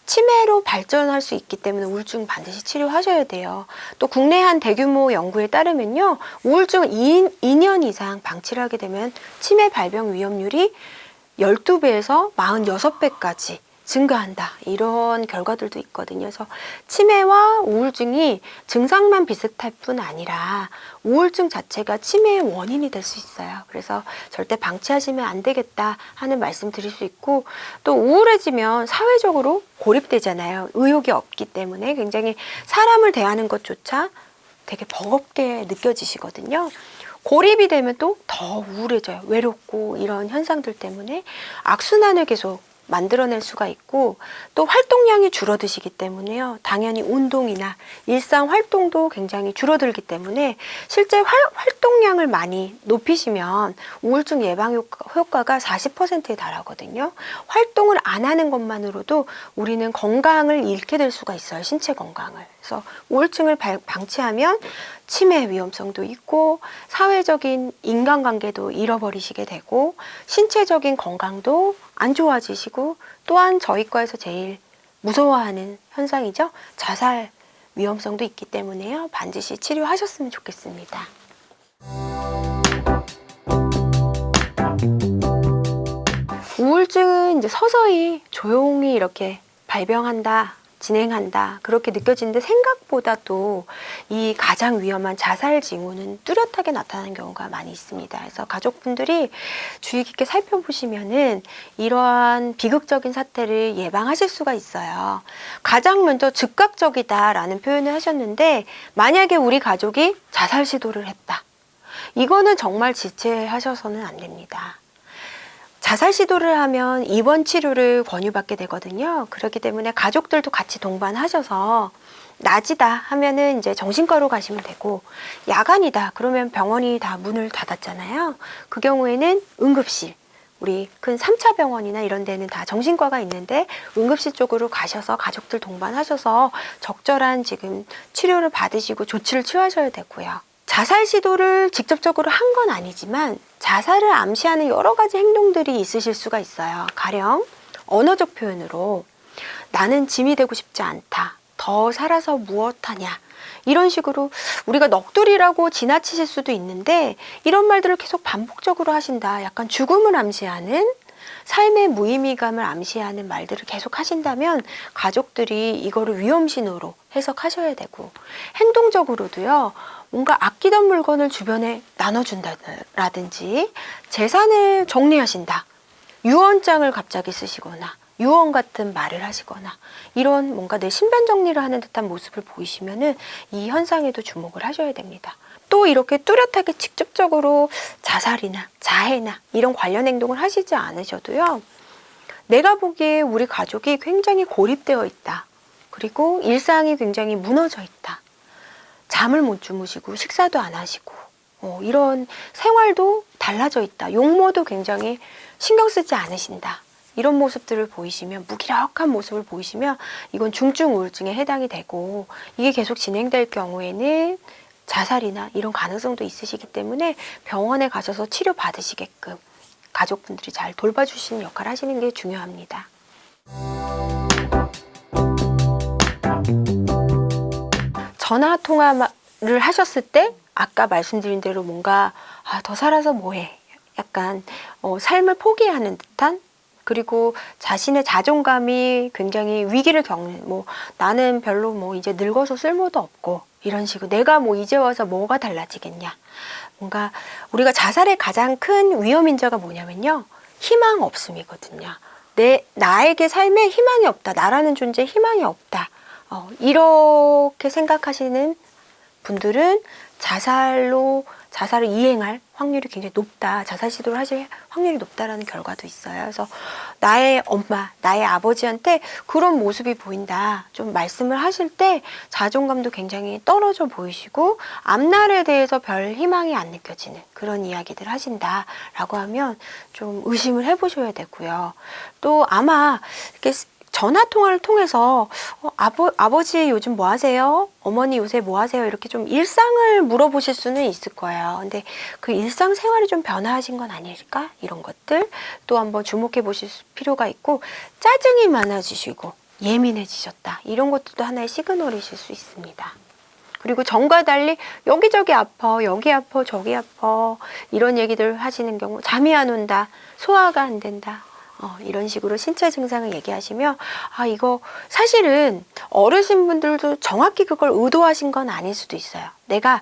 Speaker 1: 치매로 발전할 수 있기 때문에 우울증 반드시 치료하셔야 돼요. 또 국내 한 대규모 연구에 따르면요, 우울증을 2년 이상 방치를 하게 되면 치매 발병 위험률이 12배에서 46배까지 증가한다, 이런 결과들도 있거든요. 그래서 치매와 우울증이 증상만 비슷할 뿐 아니라 우울증 자체가 치매의 원인이 될 수 있어요. 그래서 절대 방치하시면 안 되겠다 하는 말씀 드릴 수 있고, 또 우울해지면 사회적으로 고립되잖아요. 의욕이 없기 때문에 굉장히 사람을 대하는 것조차 되게 버겁게 느껴지시거든요. 고립이 되면 또 더 우울해져요. 외롭고 이런 현상들 때문에 악순환을 계속 만들어낼 수가 있고, 또 활동량이 줄어드시기 때문에요, 당연히 운동이나 일상 활동도 굉장히 줄어들기 때문에 실제 활동량을 많이 높이시면 우울증 예방 효과가 40%에 달하거든요. 활동을 안 하는 것만으로도 우리는 건강을 잃게 될 수가 있어요. 신체 건강을. 그래서 우울증을 방치하면 치매 위험성도 있고, 사회적인 인간관계도 잃어버리시게 되고, 신체적인 건강도 안 좋아지시고, 또한 저희과에서 제일 무서워하는 현상이죠. 자살 위험성도 있기 때문에요, 반드시 치료하셨으면 좋겠습니다. 우울증은 이제 서서히 조용히 이렇게 발병한다, 진행한다, 그렇게 느껴지는데, 생각보다 또 이 가장 위험한 자살 징후는 뚜렷하게 나타나는 경우가 많이 있습니다. 그래서 가족분들이 주의 깊게 살펴보시면은 이러한 비극적인 사태를 예방하실 수가 있어요. 가장 먼저 즉각적이다라는 표현을 하셨는데, 만약에 우리 가족이 자살 시도를 했다, 이거는 정말 지체하셔서는 안 됩니다. 자살 시도를 하면 입원 치료를 권유받게 되거든요. 그렇기 때문에 가족들도 같이 동반하셔서, 낮이다 하면은 이제 정신과로 가시면 되고, 야간이다 그러면 병원이 다 문을 닫았잖아요. 그 경우에는 응급실, 우리 큰 3차 병원이나 이런 데는 다 정신과가 있는데 응급실 쪽으로 가셔서 가족들 동반하셔서 적절한 지금 치료를 받으시고 조치를 취하셔야 되고요. 자살 시도를 직접적으로 한 건 아니지만 자살을 암시하는 여러 가지 행동들이 있으실 수가 있어요. 가령 언어적 표현으로 나는 짐이 되고 싶지 않다, 더 살아서 무엇하냐, 이런 식으로 우리가 넋두리라고 지나치실 수도 있는데, 이런 말들을 계속 반복적으로 하신다, 약간 죽음을 암시하는, 삶의 무의미감을 암시하는 말들을 계속 하신다면 가족들이 이거를 위험신호로 해석하셔야 되고, 행동적으로도요, 뭔가 아끼던 물건을 주변에 나눠준다라든지, 재산을 정리하신다, 유언장을 갑자기 쓰시거나 유언 같은 말을 하시거나, 이런 뭔가 내 신변 정리를 하는 듯한 모습을 보이시면은 이 현상에도 주목을 하셔야 됩니다. 또 이렇게 뚜렷하게 직접적으로 자살이나 자해나 이런 관련 행동을 하시지 않으셔도요, 내가 보기에 우리 가족이 굉장히 고립되어 있다, 그리고 일상이 굉장히 무너져 있다, 잠을 못 주무시고 식사도 안 하시고 이런 생활도 달라져 있다, 용모도 굉장히 신경 쓰지 않으신다, 이런 모습들을 보이시면, 무기력한 모습을 보이시면 이건 중증 우울증에 해당이 되고, 이게 계속 진행될 경우에는 자살이나 이런 가능성도 있으시기 때문에 병원에 가셔서 치료 받으시게끔 가족분들이 잘 돌봐주시는 역할을 하시는 게 중요합니다. 전화 통화를 하셨을 때 아까 말씀드린 대로 뭔가 더 살아서 뭐해, 약간 삶을 포기하는 듯한, 그리고 자신의 자존감이 굉장히 위기를 겪는, 나는 별로 이제 늙어서 쓸모도 없고 이런 식으로, 내가 이제 와서 뭐가 달라지겠냐, 뭔가 우리가 자살의 가장 큰 위험 인자가 뭐냐면요, 희망 없음이거든요. 나에게 삶에 희망이 없다. 나라는 존재에 희망이 없다. 이렇게 생각하시는 분들은 자살을 이행할 확률이 굉장히 높다. 자살 시도를 하실 확률이 높다라는 결과도 있어요. 그래서 나의 엄마, 나의 아버지한테 그런 모습이 보인다. 좀 말씀을 하실 때 자존감도 굉장히 떨어져 보이시고 앞날에 대해서 별 희망이 안 느껴지는 그런 이야기들 하신다라고 하면 좀 의심을 해보셔야 되고요. 또 아마 이렇게 전화 통화를 통해서 아버지 요즘 뭐 하세요? 어머니 요새 뭐 하세요? 이렇게 좀 일상을 물어보실 수는 있을 거예요. 근데 그 일상 생활이 좀 변화하신 건 아닐까? 이런 것들 또 한번 주목해 보실 필요가 있고, 짜증이 많아지시고 예민해지셨다. 이런 것들도 하나의 시그널이실 수 있습니다. 그리고 전과 달리 여기저기 아파, 여기 아파, 저기 아파 이런 얘기들 하시는 경우, 잠이 안 온다, 소화가 안 된다. 이런 식으로 신체 증상을 얘기하시면 이거 사실은 어르신분들도 정확히 그걸 의도하신 건 아닐 수도 있어요. 내가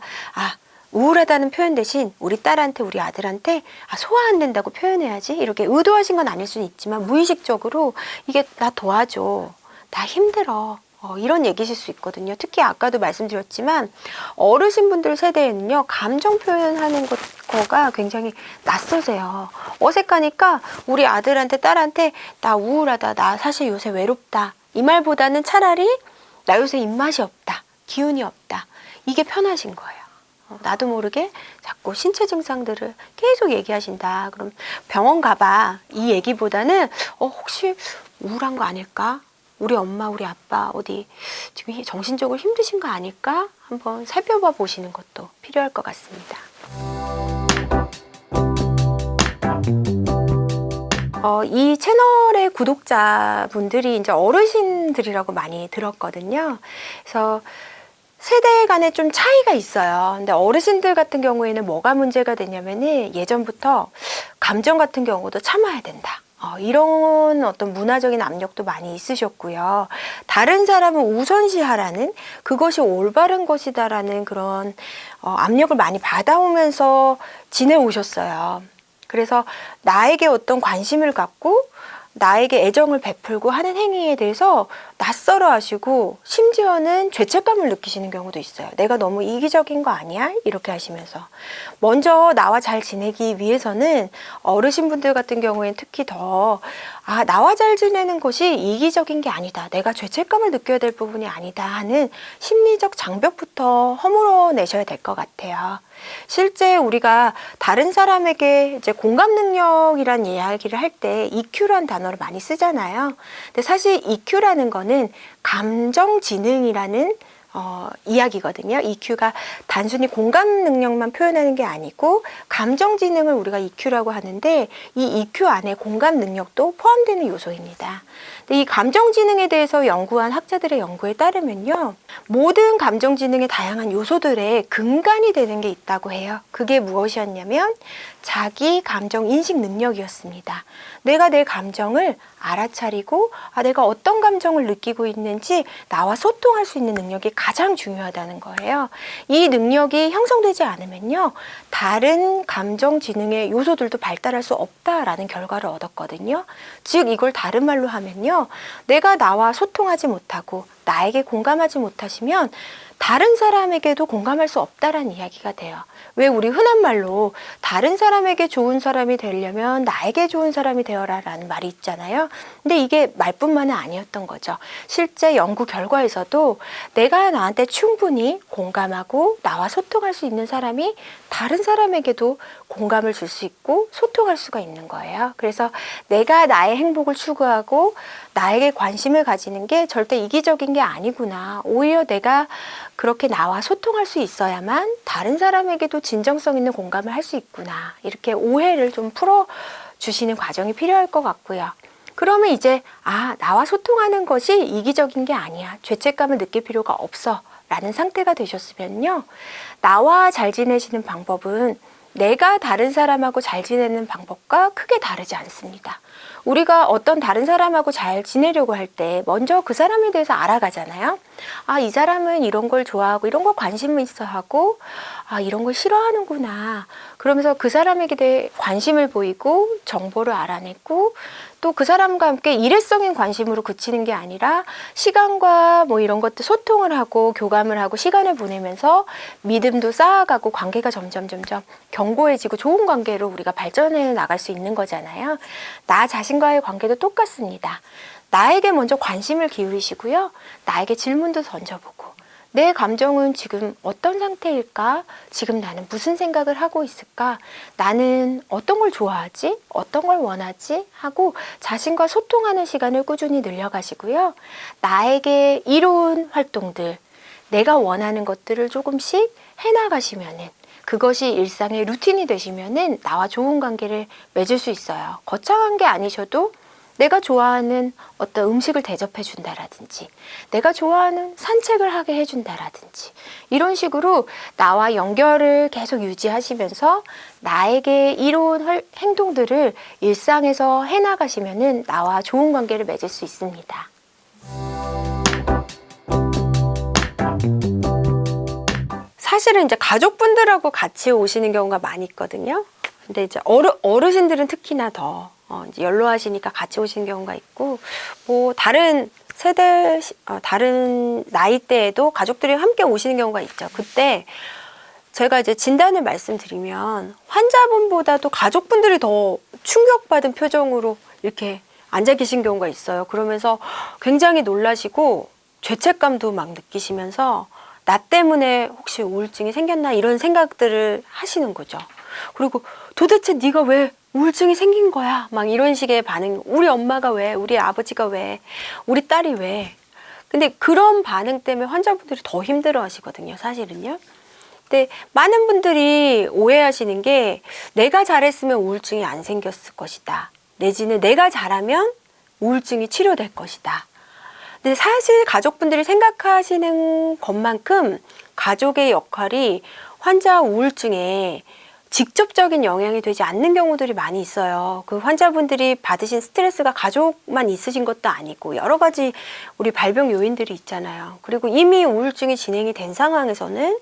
Speaker 1: 우울하다는 표현 대신 우리 딸한테 우리 아들한테 소화 안 된다고 표현해야지 이렇게 의도하신 건 아닐 수는 있지만 무의식적으로 이게 나 도와줘, 나 힘들어 이런 얘기실 수 있거든요. 특히 아까도 말씀드렸지만 어르신분들 세대에는요, 감정 표현하는 거가 굉장히 낯서세요. 어색하니까 우리 아들한테 딸한테 나 우울하다, 나 사실 요새 외롭다 이 말보다는 차라리 나 요새 입맛이 없다, 기운이 없다, 이게 편하신 거예요. 나도 모르게 자꾸 신체 증상들을 계속 얘기하신다. 그럼 병원 가봐 이 얘기보다는 혹시 우울한 거 아닐까? 우리 엄마, 우리 아빠 어디 지금 정신적으로 힘드신 거 아닐까? 한번 살펴봐 보시는 것도 필요할 것 같습니다. 이 채널의 구독자분들이 이제 어르신들이라고 많이 들었거든요. 그래서 세대 간에 좀 차이가 있어요. 근데 어르신들 같은 경우에는 뭐가 문제가 되냐면은 예전부터 감정 같은 경우도 참아야 된다. 이런 어떤 문화적인 압력도 많이 있으셨고요. 다른 사람을 우선시하라는, 그것이 올바른 것이다라는 그런 압력을 많이 받아오면서 지내오셨어요. 그래서 나에게 어떤 관심을 갖고 나에게 애정을 베풀고 하는 행위에 대해서 낯설어 하시고 심지어는 죄책감을 느끼시는 경우도 있어요. 내가 너무 이기적인 거 아니야? 이렇게 하시면서 먼저 나와 잘 지내기 위해서는 어르신분들 같은 경우에는 특히 더 나와 잘 지내는 것이 이기적인 게 아니다, 내가 죄책감을 느껴야 될 부분이 아니다 하는 심리적 장벽부터 허물어내셔야 될 것 같아요. 실제 우리가 다른 사람에게 이제 공감 능력이란 이야기를 할 때 EQ라는 단어를 많이 쓰잖아요. 근데 사실 EQ라는 거는 감정 지능이라는 이야기거든요. EQ가 단순히 공감 능력만 표현하는 게 아니고 감정 지능을 우리가 EQ라고 하는데, 이 EQ 안에 공감 능력도 포함되는 요소입니다. 근데 이 감정 지능에 대해서 연구한 학자들의 연구에 따르면요, 모든 감정 지능의 다양한 요소들의 근간이 되는 게 있다고 해요. 그게 무엇이었냐면 자기 감정 인식 능력이었습니다. 내가 내 감정을 알아차리고 내가 어떤 감정을 느끼고 있는지 나와 소통할 수 있는 능력이 가장 중요하다는 거예요. 이 능력이 형성되지 않으면요, 다른 감정 지능의 요소들도 발달할 수 없다라는 결과를 얻었거든요. 즉 이걸 다른 말로 하면요, 내가 나와 소통하지 못하고 나에게 공감하지 못하시면 다른 사람에게도 공감할 수 없다라는 이야기가 돼요. 왜 우리 흔한 말로 다른 사람에게 좋은 사람이 되려면 나에게 좋은 사람이 되어라 라는 말이 있잖아요. 근데 이게 말뿐만은 아니었던 거죠. 실제 연구 결과에서도 내가 나한테 충분히 공감하고 나와 소통할 수 있는 사람이 다른 사람에게도 공감을 줄 수 있고 소통할 수가 있는 거예요. 그래서 내가 나의 행복을 추구하고 나에게 관심을 가지는 게 절대 이기적인 게 아니구나. 오히려 내가 그렇게 나와 소통할 수 있어야만 다른 사람에게도 진정성 있는 공감을 할 수 있구나. 이렇게 오해를 좀 풀어주시는 과정이 필요할 것 같고요. 그러면 이제 나와 소통하는 것이 이기적인 게 아니야, 죄책감을 느낄 필요가 없어 라는 상태가 되셨으면요, 나와 잘 지내시는 방법은 내가 다른 사람하고 잘 지내는 방법과 크게 다르지 않습니다. 우리가 어떤 다른 사람하고 잘 지내려고 할 때 먼저 그 사람에 대해서 알아가잖아요. 아, 이 사람은 이런 걸 좋아하고 이런 거 관심 있어 하고 아, 이런 걸 싫어하는구나. 그러면서 그 사람에게 대해 관심을 보이고 정보를 알아내고 또 그 사람과 함께 일회성인 관심으로 그치는 게 아니라 시간과 뭐 이런 것들 소통을 하고 교감을 하고 시간을 보내면서 믿음도 쌓아가고 관계가 점점 견고해지고 좋은 관계로 우리가 발전해 나갈 수 있는 거잖아요. 나 자신과의 관계도 똑같습니다. 나에게 먼저 관심을 기울이시고요. 나에게 질문도 던져보고 내 감정은 지금 어떤 상태일까? 지금 나는 무슨 생각을 하고 있을까? 나는 어떤 걸 좋아하지? 어떤 걸 원하지? 하고 자신과 소통하는 시간을 꾸준히 늘려가시고요. 나에게 이로운 활동들, 내가 원하는 것들을 조금씩 해나가시면은 그것이 일상의 루틴이 되시면은 나와 좋은 관계를 맺을 수 있어요. 거창한 게 아니셔도 내가 좋아하는 어떤 음식을 대접해 준다라든지 내가 좋아하는 산책을 하게 해준다라든지 이런 식으로 나와 연결을 계속 유지하시면서 나에게 이로운 행동들을 일상에서 해나가시면은 나와 좋은 관계를 맺을 수 있습니다. 사실은 이제 가족분들하고 같이 오시는 경우가 많이 있거든요. 근데 이제 어르신들은 특히나 더 이제 연로하시니까 같이 오시는 경우가 있고, 뭐 다른 세대, 다른 나이대에도 가족들이 함께 오시는 경우가 있죠. 그때 제가 이제 진단을 말씀드리면 환자분보다도 가족분들이 더 충격받은 표정으로 이렇게 앉아 계신 경우가 있어요. 그러면서 굉장히 놀라시고 죄책감도 막 느끼시면서 나 때문에 혹시 우울증이 생겼나 이런 생각들을 하시는 거죠. 그리고 도대체 네가 왜 우울증이 생긴 거야? 막 이런 식의 반응. 우리 엄마가 왜? 우리 아버지가 왜? 우리 딸이 왜? 근데 그런 반응 때문에 환자분들이 더 힘들어 하시거든요, 사실은요. 근데 많은 분들이 오해하시는 게 내가 잘했으면 우울증이 안 생겼을 것이다. 내지는 내가 잘하면 우울증이 치료될 것이다. 근데 사실 가족분들이 생각하시는 것만큼 가족의 역할이 환자 우울증에 직접적인 영향이 되지 않는 경우들이 많이 있어요. 그 환자분들이 받으신 스트레스가 가족만 있으신 것도 아니고 여러 가지 우리 발병 요인들이 있잖아요. 그리고 이미 우울증이 진행이 된 상황에서는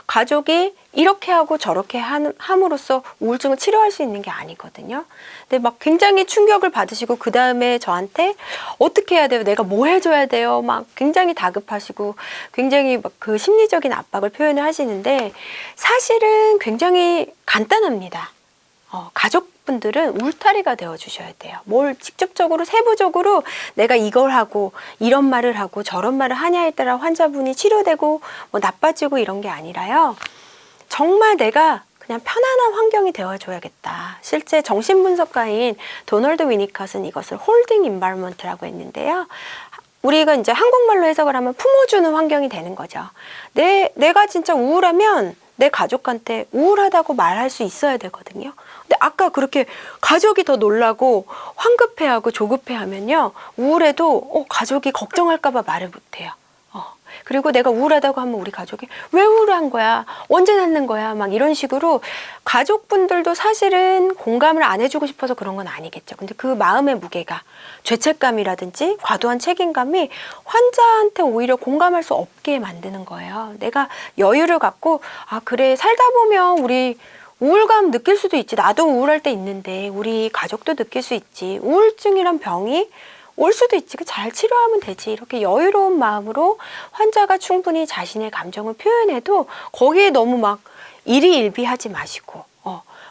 Speaker 1: 가족이 이렇게 하고 저렇게 함으로써 우울증을 치료할 수 있는 게 아니거든요. 근데 막 굉장히 충격을 받으시고 그 다음에 저한테 어떻게 해야 돼요? 내가 뭐 해줘야 돼요? 막 굉장히 다급하시고 굉장히 막 그 심리적인 압박을 표현을 하시는데 사실은 굉장히 간단합니다. 가족분들은 울타리가 되어 주셔야 돼요. 뭘 직접적으로 세부적으로 내가 이걸 하고 이런 말을 하고 저런 말을 하냐에 따라 환자분이 치료되고 뭐 나빠지고 이런 게 아니라요. 정말 내가 그냥 편안한 환경이 되어줘야겠다. 실제 정신분석가인 도널드 위니컷은 이것을 홀딩 인바이러먼트라고 했는데요. 우리가 이제 한국말로 해석을 하면 품어주는 환경이 되는 거죠. 내가 진짜 우울하면 내 가족한테 우울하다고 말할 수 있어야 되거든요. 근데 아까 그렇게 가족이 더 놀라고 황급해하고 조급해하면요. 우울해도 가족이 걱정할까봐 말을 못해요. 그리고 내가 우울하다고 하면 우리 가족이 왜 우울한 거야? 언제 낫는 거야? 막 이런 식으로 가족분들도 사실은 공감을 안 해주고 싶어서 그런 건 아니겠죠. 근데 그 마음의 무게가 죄책감이라든지 과도한 책임감이 환자한테 오히려 공감할 수 없게 만드는 거예요. 내가 여유를 갖고 아 그래 살다 보면 우리 우울감 느낄 수도 있지. 나도 우울할 때 있는데 우리 가족도 느낄 수 있지. 우울증이란 병이 올 수도 있지. 잘 치료하면 되지. 이렇게 여유로운 마음으로 환자가 충분히 자신의 감정을 표현해도 거기에 너무 막 일희일비하지 마시고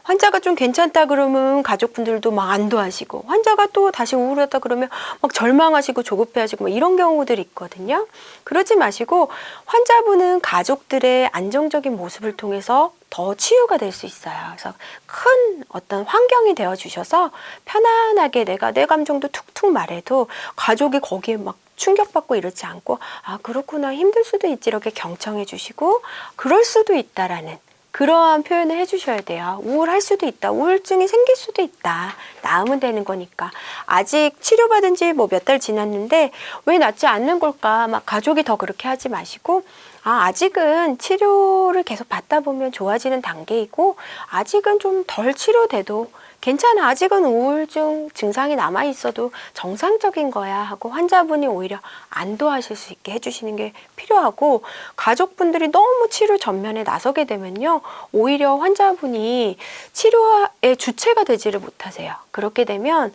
Speaker 1: 환자가 좀 괜찮다 그러면 가족분들도 막 안도하시고 환자가 또 다시 우울하다 그러면 막 절망하시고 조급해하시고 막 이런 경우들이 있거든요. 그러지 마시고 환자분은 가족들의 안정적인 모습을 통해서 더 치유가 될 수 있어요. 그래서 큰 어떤 환경이 되어 주셔서 편안하게 내가 내 감정도 툭툭 말해도 가족이 거기에 막 충격받고 이렇지 않고 아 그렇구나 힘들 수도 있지 이렇게 경청해 주시고 그럴 수도 있다라는 그러한 표현을 해주셔야 돼요. 우울할 수도 있다. 우울증이 생길 수도 있다. 나으면 되는 거니까. 아직 치료받은 지 뭐 몇 달 지났는데 왜 낫지 않는 걸까? 막 가족이 더 그렇게 하지 마시고 아직은 치료를 계속 받다 보면 좋아지는 단계이고 아직은 좀 덜 치료돼도 괜찮아, 아직은 우울증 증상이 남아있어도 정상적인 거야 하고 환자분이 오히려 안도하실 수 있게 해주시는 게 필요하고, 가족분들이 너무 치료 전면에 나서게 되면요, 오히려 환자분이 치료의 주체가 되지를 못하세요. 그렇게 되면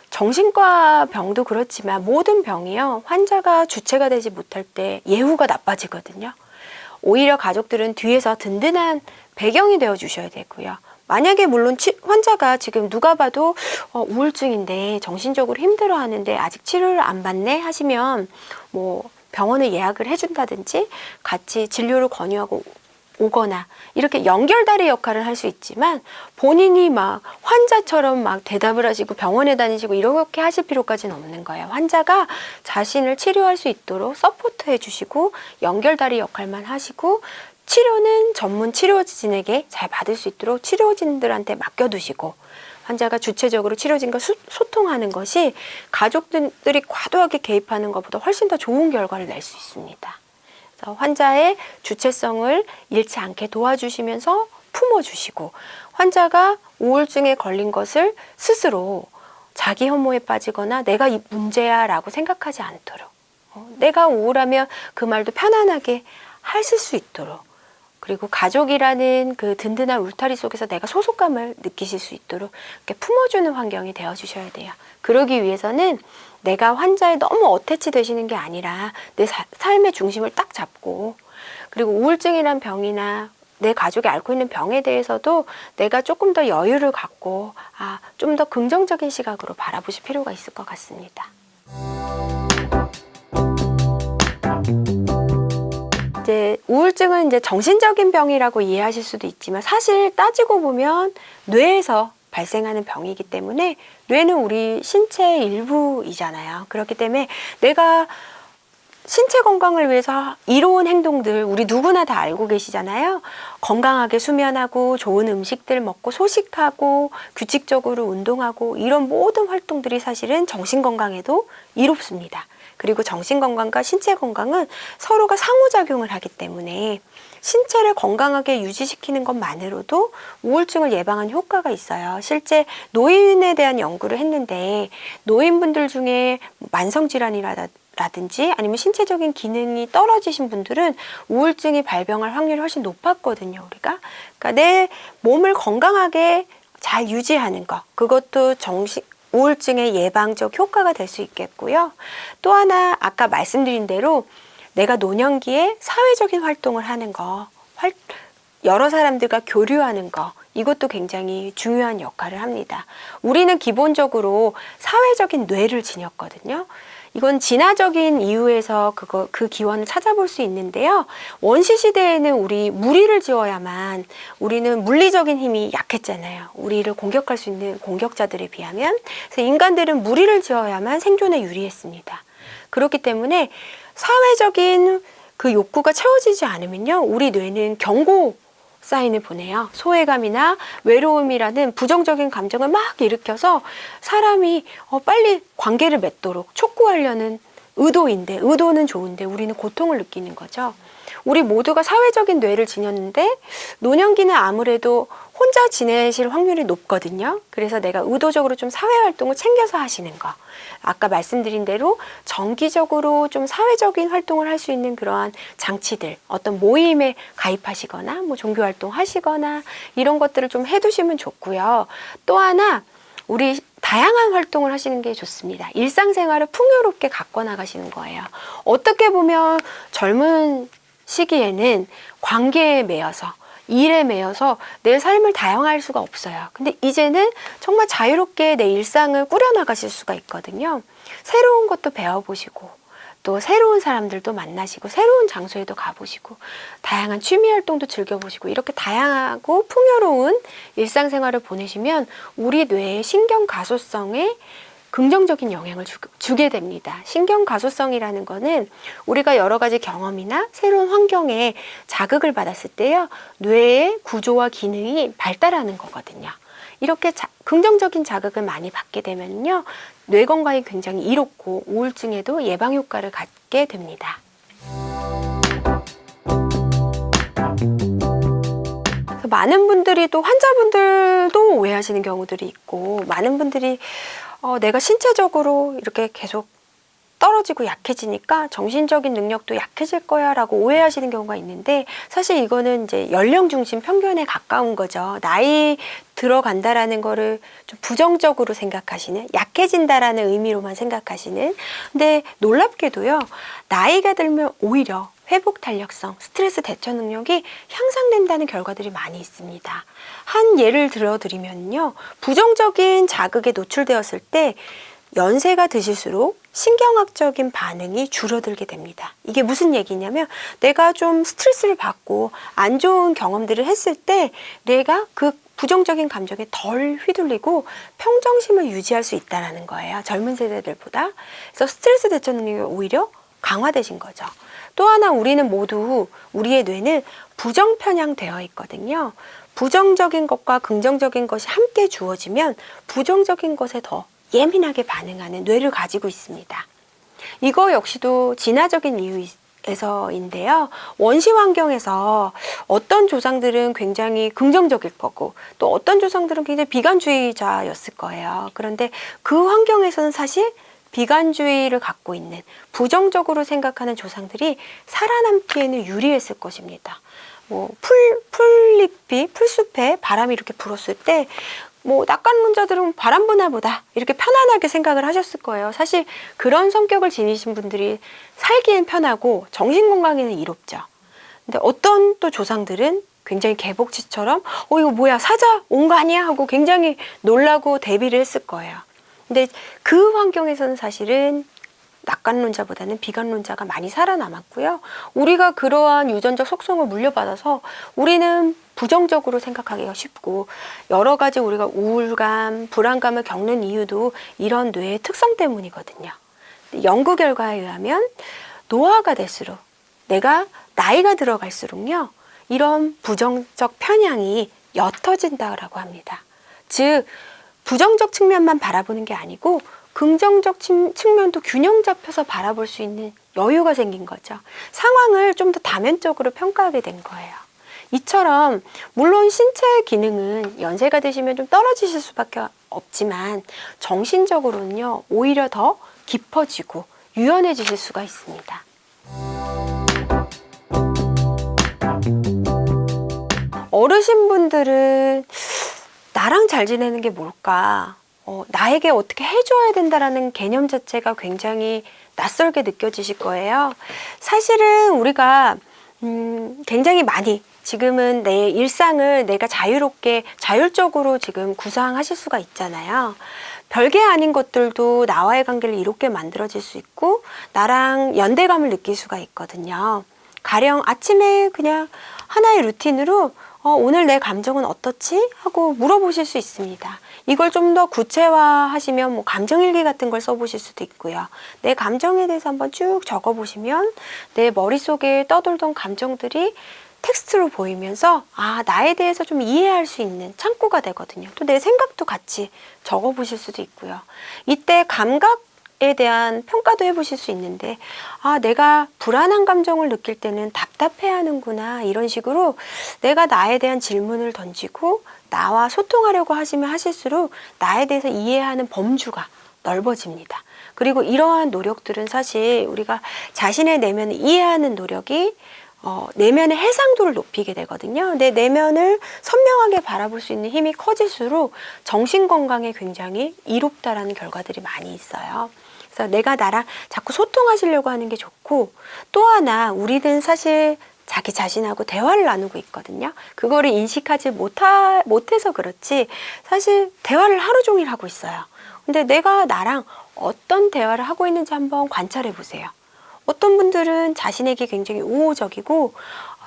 Speaker 1: 정신과 병도 그렇지만 모든 병이요, 환자가 주체가 되지 못할 때 예후가 나빠지거든요. 오히려 가족들은 뒤에서 든든한 배경이 되어 주셔야 되고요. 만약에 물론 환자가 지금 누가 봐도 우울증인데 정신적으로 힘들어하는데 아직 치료를 안 받네 하시면 뭐 병원을 예약을 해준다든지 같이 진료를 권유하고 오거나 이렇게 연결다리 역할을 할 수 있지만, 본인이 막 환자처럼 막 대답을 하시고 병원에 다니시고 이렇게 하실 필요까지는 없는 거예요. 환자가 자신을 치료할 수 있도록 서포트 해주시고 연결다리 역할만 하시고, 치료는 전문 치료진에게 잘 받을 수 있도록 치료진들한테 맡겨두시고, 환자가 주체적으로 치료진과 소통하는 것이 가족들이 과도하게 개입하는 것보다 훨씬 더 좋은 결과를 낼 수 있습니다. 그래서 환자의 주체성을 잃지 않게 도와주시면서 품어주시고, 환자가 우울증에 걸린 것을 스스로 자기 혐오에 빠지거나 내가 이 문제야 라고 생각하지 않도록, 내가 우울하면 그 말도 편안하게 하실 수 있도록, 그리고 가족이라는 그 든든한 울타리 속에서 내가 소속감을 느끼실 수 있도록 이렇게 품어주는 환경이 되어주셔야 돼요. 그러기 위해서는 내가 환자에 너무 어태치 되시는 게 아니라 내 삶의 중심을 딱 잡고, 그리고 우울증이란 병이나 내 가족이 앓고 있는 병에 대해서도 내가 조금 더 여유를 갖고 좀 더 긍정적인 시각으로 바라보실 필요가 있을 것 같습니다. 이제 우울증은 이제 정신적인 병이라고 이해하실 수도 있지만, 사실 따지고 보면 뇌에서 발생하는 병이기 때문에 뇌는 우리 신체의 일부이잖아요. 그렇기 때문에 내가 신체 건강을 위해서 이로운 행동들 우리 누구나 다 알고 계시잖아요. 건강하게 수면하고 좋은 음식들 먹고 소식하고 규칙적으로 운동하고, 이런 모든 활동들이 사실은 정신 건강에도 이롭습니다. 그리고 정신 건강과 신체 건강은 서로가 상호작용을 하기 때문에 신체를 건강하게 유지시키는 것만으로도 우울증을 예방하는 효과가 있어요. 실제 노인에 대한 연구를 했는데, 노인분들 중에 만성질환이라든지 아니면 신체적인 기능이 떨어지신 분들은 우울증이 발병할 확률이 훨씬 높았거든요. 그러니까 내 몸을 건강하게 잘 유지하는 것, 그것도 우울증의 예방적 효과가 될 수 있겠고요. 또 하나, 아까 말씀드린 대로 내가 노년기에 사회적인 활동을 하는 거, 여러 사람들과 교류하는 거, 이것도 굉장히 중요한 역할을 합니다. 우리는 기본적으로 사회적인 뇌를 지녔거든요. 이건 진화적인 이유에서 그 기원을 찾아볼 수 있는데요. 원시시대에는 우리 무리를 지어야만, 우리는 물리적인 힘이 약했잖아요. 우리를 공격할 수 있는 공격자들에 비하면. 그래서 인간들은 무리를 지어야만 생존에 유리했습니다. 그렇기 때문에 사회적인 그 욕구가 채워지지 않으면요, 우리 뇌는 경고 사인을 보내요. 소외감이나 외로움이라는 부정적인 감정을 막 일으켜서 사람이 빨리 관계를 맺도록 촉구하려는 의도인데, 의도는 좋은데 우리는 고통을 느끼는 거죠. 우리 모두가 사회적인 뇌를 지녔는데 노년기는 아무래도 혼자 지내실 확률이 높거든요. 그래서 내가 의도적으로 좀 사회활동을 챙겨서 하시는 거, 아까 말씀드린 대로 정기적으로 좀 사회적인 활동을 할 수 있는 그러한 장치들, 어떤 모임에 가입하시거나 뭐 종교활동 하시거나 이런 것들을 좀 해두시면 좋고요. 또 하나, 우리 다양한 활동을 하시는 게 좋습니다. 일상생활을 풍요롭게 갖고 나가시는 거예요. 어떻게 보면 젊은 시기에는 관계에 매여서, 일에 매여서 내 삶을 다양화할 수가 없어요. 근데 이제는 정말 자유롭게 내 일상을 꾸려나가실 수가 있거든요. 새로운 것도 배워보시고, 또 새로운 사람들도 만나시고, 새로운 장소에도 가보시고, 다양한 취미 활동도 즐겨보시고, 이렇게 다양하고 풍요로운 일상생활을 보내시면 우리 뇌의 신경 가소성에 긍정적인 영향을 주게 됩니다. 신경 가소성이라는 거는 우리가 여러 가지 경험이나 새로운 환경에 자극을 받았을 때요, 뇌의 구조와 기능이 발달하는 거거든요. 이렇게 긍정적인 자극을 많이 받게 되면요, 뇌 건강이 굉장히 이롭고 우울증에도 예방 효과를 갖게 됩니다. 많은 분들이 또 환자분들도 오해하시는 경우들이 있고, 많은 분들이 내가 신체적으로 이렇게 계속 떨어지고 약해지니까 정신적인 능력도 약해질 거야 라고 오해하시는 경우가 있는데, 사실 이거는 이제 연령 중심 편견에 가까운 거죠. 나이 들어간다라는 거를 좀 부정적으로 생각하시는, 약해진다라는 의미로만 생각하시는. 근데 놀랍게도요, 나이가 들면 오히려 회복 탄력성, 스트레스 대처 능력이 향상된다는 결과들이 많이 있습니다. 한 예를 들어드리면요, 부정적인 자극에 노출되었을 때 연세가 드실수록 신경학적인 반응이 줄어들게 됩니다. 이게 무슨 얘기냐면, 내가 좀 스트레스를 받고 안 좋은 경험들을 했을 때 내가 그 부정적인 감정에 덜 휘둘리고 평정심을 유지할 수 있다는 거예요. 젊은 세대들보다. 그래서 스트레스 대처 능력이 오히려 강화되신 거죠. 또 하나, 우리는 모두, 우리의 뇌는 부정 편향되어 있거든요. 부정적인 것과 긍정적인 것이 함께 주어지면 부정적인 것에 더 예민하게 반응하는 뇌를 가지고 있습니다. 이거 역시도 진화적인 이유에서인데요. 원시 환경에서 어떤 조상들은 굉장히 긍정적일 거고, 또 어떤 조상들은 굉장히 비관주의자였을 거예요. 그런데 그 환경에서는 사실 비관주의를 갖고 있는, 부정적으로 생각하는 조상들이 살아남기에는 유리했을 것입니다. 풀잎이, 풀숲에 바람이 이렇게 불었을 때, 낙관론자들은 바람 부나 보다 이렇게 편안하게 생각을 하셨을 거예요. 사실 그런 성격을 지니신 분들이 살기엔 편하고 정신건강에는 이롭죠. 근데 어떤 또 조상들은 굉장히 개복치처럼 이거 뭐야, 사자 온 거 아니야 하고 굉장히 놀라고 대비를 했을 거예요. 근데 그 환경에서는 사실은 낙관론자보다는 비관론자가 많이 살아남았고요. 우리가 그러한 유전적 속성을 물려받아서 우리는 부정적으로 생각하기가 쉽고, 여러 가지 우리가 우울감, 불안감을 겪는 이유도 이런 뇌의 특성 때문이거든요. 연구 결과에 의하면 노화가 될수록, 내가 나이가 들어갈수록요, 이런 부정적 편향이 옅어진다고 합니다. 즉, 부정적 측면만 바라보는 게 아니고 긍정적 측면도 균형 잡혀서 바라볼 수 있는 여유가 생긴 거죠. 상황을 좀 더 다면적으로 평가하게 된 거예요. 이처럼 물론 신체 기능은 연세가 드시면 좀 떨어지실 수밖에 없지만, 정신적으로는요, 오히려 더 깊어지고 유연해지실 수가 있습니다. 어르신분들은 나랑 잘 지내는 게 뭘까? 나에게 어떻게 해줘야 된다라는 개념 자체가 굉장히 낯설게 느껴지실 거예요. 사실은 우리가 굉장히 많이, 지금은 내 일상을 내가 자유롭게, 자율적으로 지금 구상하실 수가 있잖아요. 별게 아닌 것들도 나와의 관계를 이롭게 만들어질 수 있고, 나랑 연대감을 느낄 수가 있거든요. 가령 아침에 그냥 하나의 루틴으로 오늘 내 감정은 어떻지? 하고 물어보실 수 있습니다. 이걸 좀 더 구체화하시면 감정일기 같은 걸 써보실 수도 있고요. 내 감정에 대해서 한번 쭉 적어보시면 내 머릿속에 떠돌던 감정들이 텍스트로 보이면서 나에 대해서 좀 이해할 수 있는 창구가 되거든요. 또 내 생각도 같이 적어보실 수도 있고요. 이때 감각에 대한 평가도 해보실 수 있는데, 내가 불안한 감정을 느낄 때는 답답해하는구나, 이런 식으로 내가 나에 대한 질문을 던지고 나와 소통하려고 하시면 하실수록 나에 대해서 이해하는 범주가 넓어집니다. 그리고 이러한 노력들은 사실 우리가 자신의 내면을 이해하는 노력이 내면의 해상도를 높이게 되거든요. 근데 내면을 선명하게 바라볼 수 있는 힘이 커질수록 정신건강에 굉장히 이롭다라는 결과들이 많이 있어요. 그래서 내가 나랑 자꾸 소통하시려고 하는 게 좋고, 또 하나, 우리는 사실 자기 자신하고 대화를 나누고 있거든요. 그거를 인식하지 못해서 그렇지, 사실 대화를 하루 종일 하고 있어요. 근데 내가 나랑 어떤 대화를 하고 있는지 한번 관찰해 보세요. 어떤 분들은 자신에게 굉장히 우호적이고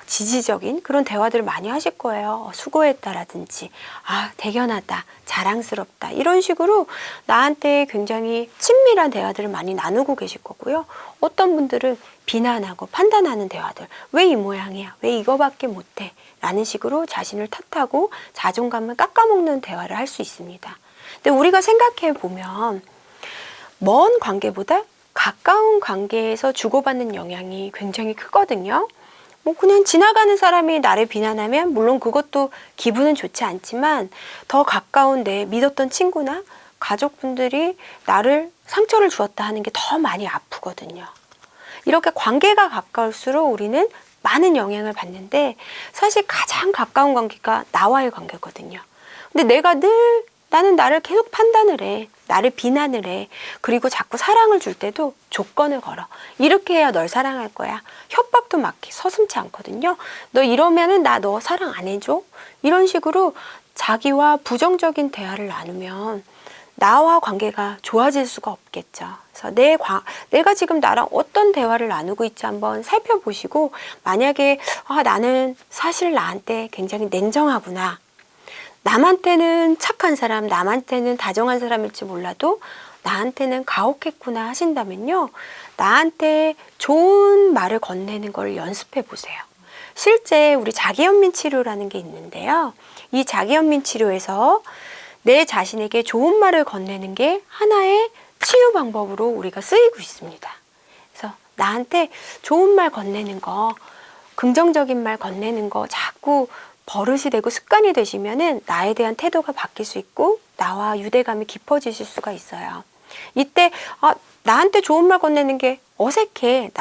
Speaker 1: 지지적인 그런 대화들을 많이 하실 거예요. 수고했다라든지, 대견하다, 자랑스럽다, 이런 식으로 나한테 굉장히 친밀한 대화들을 많이 나누고 계실 거고요. 어떤 분들은 비난하고 판단하는 대화들, 왜 이 모양이야, 왜 이거밖에 못해, 라는 식으로 자신을 탓하고 자존감을 깎아먹는 대화를 할 수 있습니다. 근데 우리가 생각해 보면 먼 관계보다 가까운 관계에서 주고받는 영향이 굉장히 크거든요. 뭐 그냥 지나가는 사람이 나를 비난하면 물론 그것도 기분은 좋지 않지만 더 가까운 내 믿었던 친구나 가족분들이 나를 상처를 주었다 하는 게 더 많이 아프거든요. 이렇게 관계가 가까울수록 우리는 많은 영향을 받는데 사실 가장 가까운 관계가 나와의 관계거든요. 근데 나는 나를 계속 판단을 해. 나를 비난을 해. 그리고 자꾸 사랑을 줄 때도 조건을 걸어. 이렇게 해야 널 사랑할 거야. 협박도 막 서슴지 않거든요. 너 이러면은 나 너 사랑 안 해줘? 이런 식으로 자기와 부정적인 대화를 나누면 나와 관계가 좋아질 수가 없겠죠. 그래서 내가 지금 나랑 어떤 대화를 나누고 있지 한번 살펴보시고 만약에 나는 사실 나한테 굉장히 냉정하구나. 남한테는 착한 사람, 남한테는 다정한 사람일지 몰라도 나한테는 가혹했구나 하신다면요. 나한테 좋은 말을 건네는 걸 연습해 보세요. 실제 우리 자기연민 치료라는 게 있는데요. 이 자기연민 치료에서 내 자신에게 좋은 말을 건네는 게 하나의 치유 방법으로 우리가 쓰이고 있습니다. 그래서 나한테 좋은 말 건네는 거, 긍정적인 말 건네는 거 자꾸 버릇이 되고 습관이 되시면은 나에 대한 태도가 바뀔 수 있고 나와 유대감이 깊어지실 수가 있어요. 이때 나한테 좋은 말 건네는 게 어색해,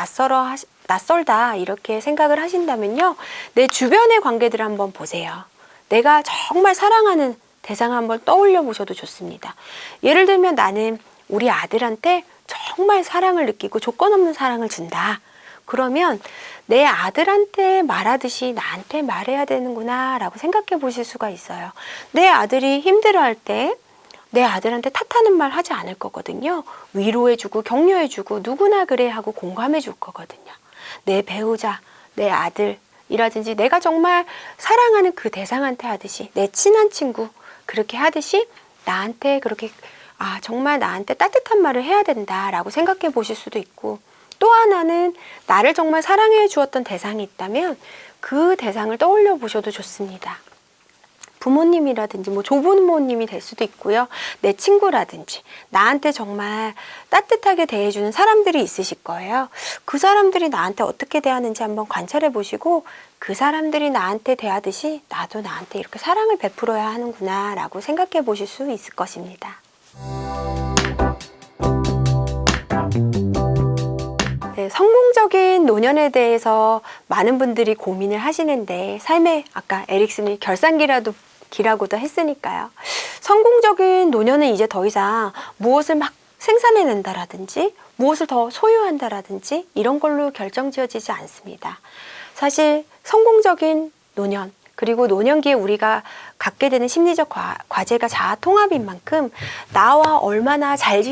Speaker 1: 낯설다 이렇게 생각을 하신다면요. 내 주변의 관계들을 한번 보세요. 내가 정말 사랑하는 대상 한번 떠올려 보셔도 좋습니다. 예를 들면 나는 우리 아들한테 정말 사랑을 느끼고 조건 없는 사랑을 준다. 그러면 내 아들한테 말하듯이 나한테 말해야 되는구나 라고 생각해 보실 수가 있어요. 내 아들이 힘들어할 때 내 아들한테 탓하는 말 하지 않을 거거든요. 위로해주고 격려해주고 누구나 그래 하고 공감해 줄 거거든요. 내 배우자, 내 아들이라든지 내가 정말 사랑하는 그 대상한테 하듯이 내 친한 친구 그렇게 하듯이 나한테 그렇게 정말 나한테 따뜻한 말을 해야 된다라고 생각해 보실 수도 있고 또 하나는 나를 정말 사랑해 주었던 대상이 있다면 그 대상을 떠올려 보셔도 좋습니다. 부모님이라든지 뭐 조부모님이 될 수도 있고요. 내 친구라든지 나한테 정말 따뜻하게 대해주는 사람들이 있으실 거예요. 그 사람들이 나한테 어떻게 대하는지 한번 관찰해 보시고 그 사람들이 나한테 대하듯이 나도 나한테 이렇게 사랑을 베풀어야 하는구나 라고 생각해 보실 수 있을 것입니다. 네, 성공적인 노년에 대해서 많은 분들이 고민을 하시는데 삶의 아까 에릭슨이 결산기라고도 했으니까요. 성공적인 노년은 이제 더 이상 무엇을 막 생산해낸다라든지 무엇을 더 소유한다라든지 이런 걸로 결정지어지지 않습니다. 사실 성공적인 노년 그리고 노년기에 우리가 갖게 되는 심리적 과제가 자아 통합인 만큼 나와 얼마나 잘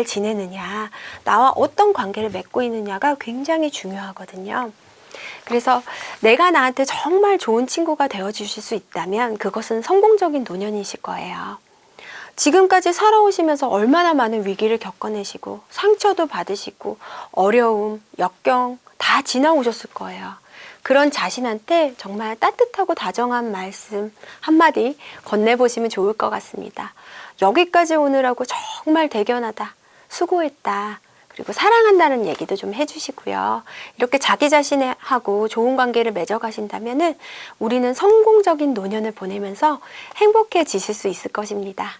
Speaker 1: 지내느냐, 나와 어떤 관계를 맺고 있느냐가 굉장히 중요하거든요. 그래서 내가 나한테 정말 좋은 친구가 되어주실 수 있다면 그것은 성공적인 노년이실 거예요. 지금까지 살아오시면서 얼마나 많은 위기를 겪어내시고 상처도 받으시고 어려움, 역경 다 지나오셨을 거예요. 그런 자신한테 정말 따뜻하고 다정한 말씀 한마디 건네보시면 좋을 것 같습니다. 여기까지 오느라고 정말 대견하다, 수고했다, 그리고 사랑한다는 얘기도 좀 해주시고요. 이렇게 자기 자신하고 좋은 관계를 맺어가신다면은 우리는 성공적인 노년을 보내면서 행복해지실 수 있을 것입니다.